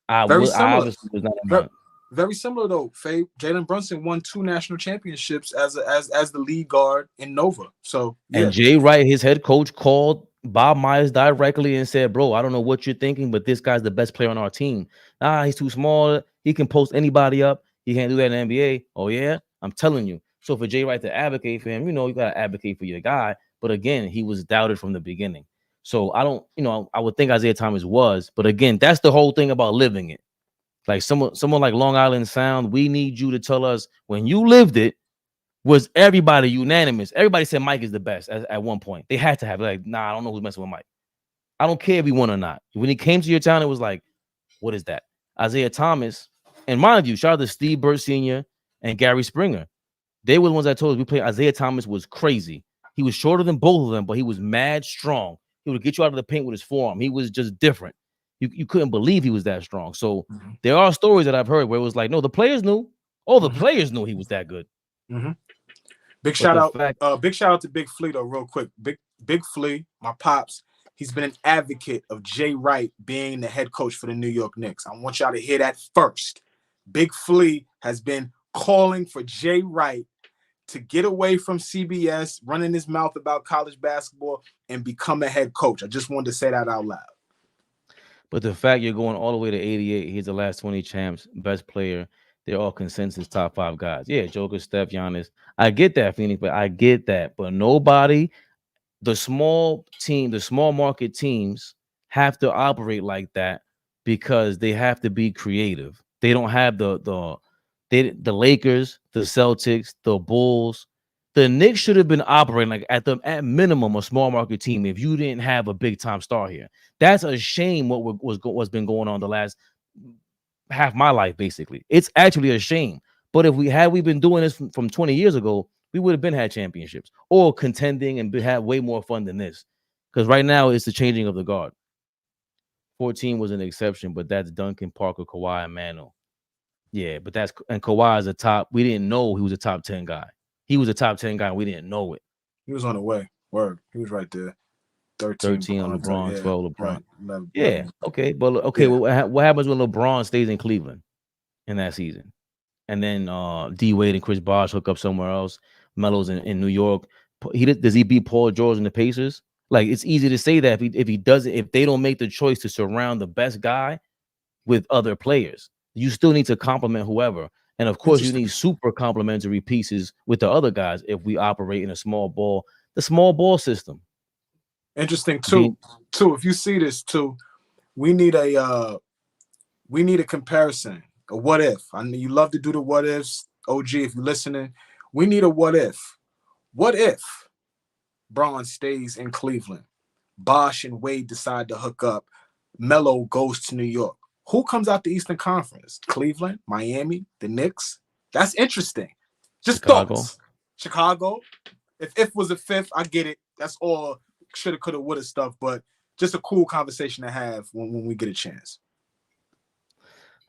I obviously was not around. Very similar though, Faye. Jalen Brunson won 2 national championships as the lead guard in Nova. So and Jay Wright, his head coach, called Bob Myers directly and said, "Bro, I don't know what you're thinking, but this guy's the best player on our team. He's too small. He can post anybody up. He can't do that in the NBA." Oh yeah, I'm telling you. So for Jay Wright to advocate for him, you gotta advocate for your guy. But again, he was doubted from the beginning. So I don't, I would think Isaiah Thomas was, but again, that's the whole thing about living it. Like someone like Long Island Sound, we need you to tell us when you lived it, was everybody unanimous? Everybody said Mike is the best at one point. They had to have I don't know who's messing with Mike. I don't care if he won or not. When he came to your town, it was like, what is that? Isaiah Thomas, and mind you, shout out to Steve Burks Sr. and Gary Springer. They were the ones that told us we played. Isaiah Thomas was crazy. He was shorter than both of them, but he was mad strong. He would get you out of the paint with his forearm. He was just different. You couldn't believe he was that strong. So there are stories that I've heard where it was like, no, the players knew. Oh, the players knew he was that good. Big shout out to Big Flea though, real quick. Big Flea, my pops. He's been an advocate of Jay Wright being the head coach for the New York Knicks. I want y'all to hear that first. Big Flea has been calling for Jay Wright to get away from CBS, running his mouth about college basketball, and become a head coach. I just wanted to say that out loud. But the fact you're going all the way to 88, he's the last 20 champs, best player. They're all consensus top 5 guys. Yeah, Joker, Steph, Giannis. I get that, Phoenix, but I get that. But nobody, the small market teams have to operate like that because they have to be creative. They don't have the Lakers, the Celtics, the Bulls. The Knicks should have been operating like at minimum a small market team if you didn't have a big time star here. That's a shame what's been going on the last half my life, basically. It's actually a shame. But if we been doing this from 20 years ago, we would have been had championships or contending and had way more fun than this. Because right now it's the changing of the guard. 14 was an exception, but that's Duncan, Parker, Kawhi, and Manu. Yeah, but and Kawhi is a top. We didn't know he was a top 10 guy. He was a top 10 guy. And we didn't know it. He was on the way. Word. He was right there. 13 on LeBron, 12 LeBron. Right. 11. Yeah. Okay. But well, what happens when LeBron stays in Cleveland in that season? And then D Wade and Chris Bosh hook up somewhere else. Melo's in New York. Does he beat Paul George and the Pacers? Like, it's easy to say that if they don't make the choice to surround the best guy with other players, you still need to compliment whoever. And of course, you need super complementary pieces with the other guys if we operate in the small ball system. Interesting too. If you see this too, we need a comparison. A what if? I mean, you love to do the what ifs, OG. If you're listening, we need a what if. What if Bron stays in Cleveland? Bosh and Wade decide to hook up. Melo goes to New York. Who comes out the Eastern Conference? Cleveland, Miami, the Knicks. That's interesting. Just Chicago. thoughts. Chicago. If was a fifth, I get it. That's all shoulda, coulda, woulda stuff, but just a cool conversation to have when we get a chance.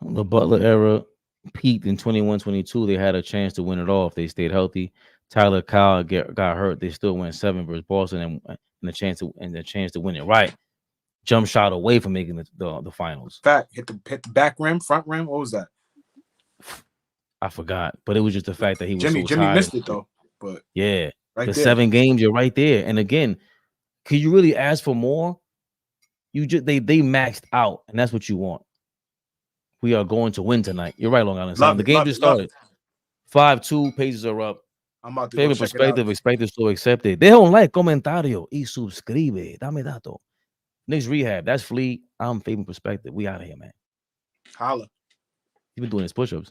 The Butler era peaked in 21-22. They had a chance to win it all if they stayed healthy. Tyler Kyle got hurt. They still went 7 versus Boston and the chance to win it right. Jump shot away from making the finals. Fact, hit the back rim, front rim. What was that? I forgot, but it was just the fact that he was Jimmy tired. missed it though. But yeah, right the there. 7 games, you're right there. And again, could you really ask for more? You just they maxed out, and that's what you want. We are going to win tonight. You're right, Long Island. The game just started. 5-2, pages are up. I'm about to Fabian go check it out. PerspecTV, expected to accept it. Deja un like, comentario, y suscribe. Dame dato. Knicks Rehab. That's Flea. I'm Fabian PerspecTV. We out of here, man. Holla. He's been doing his push-ups.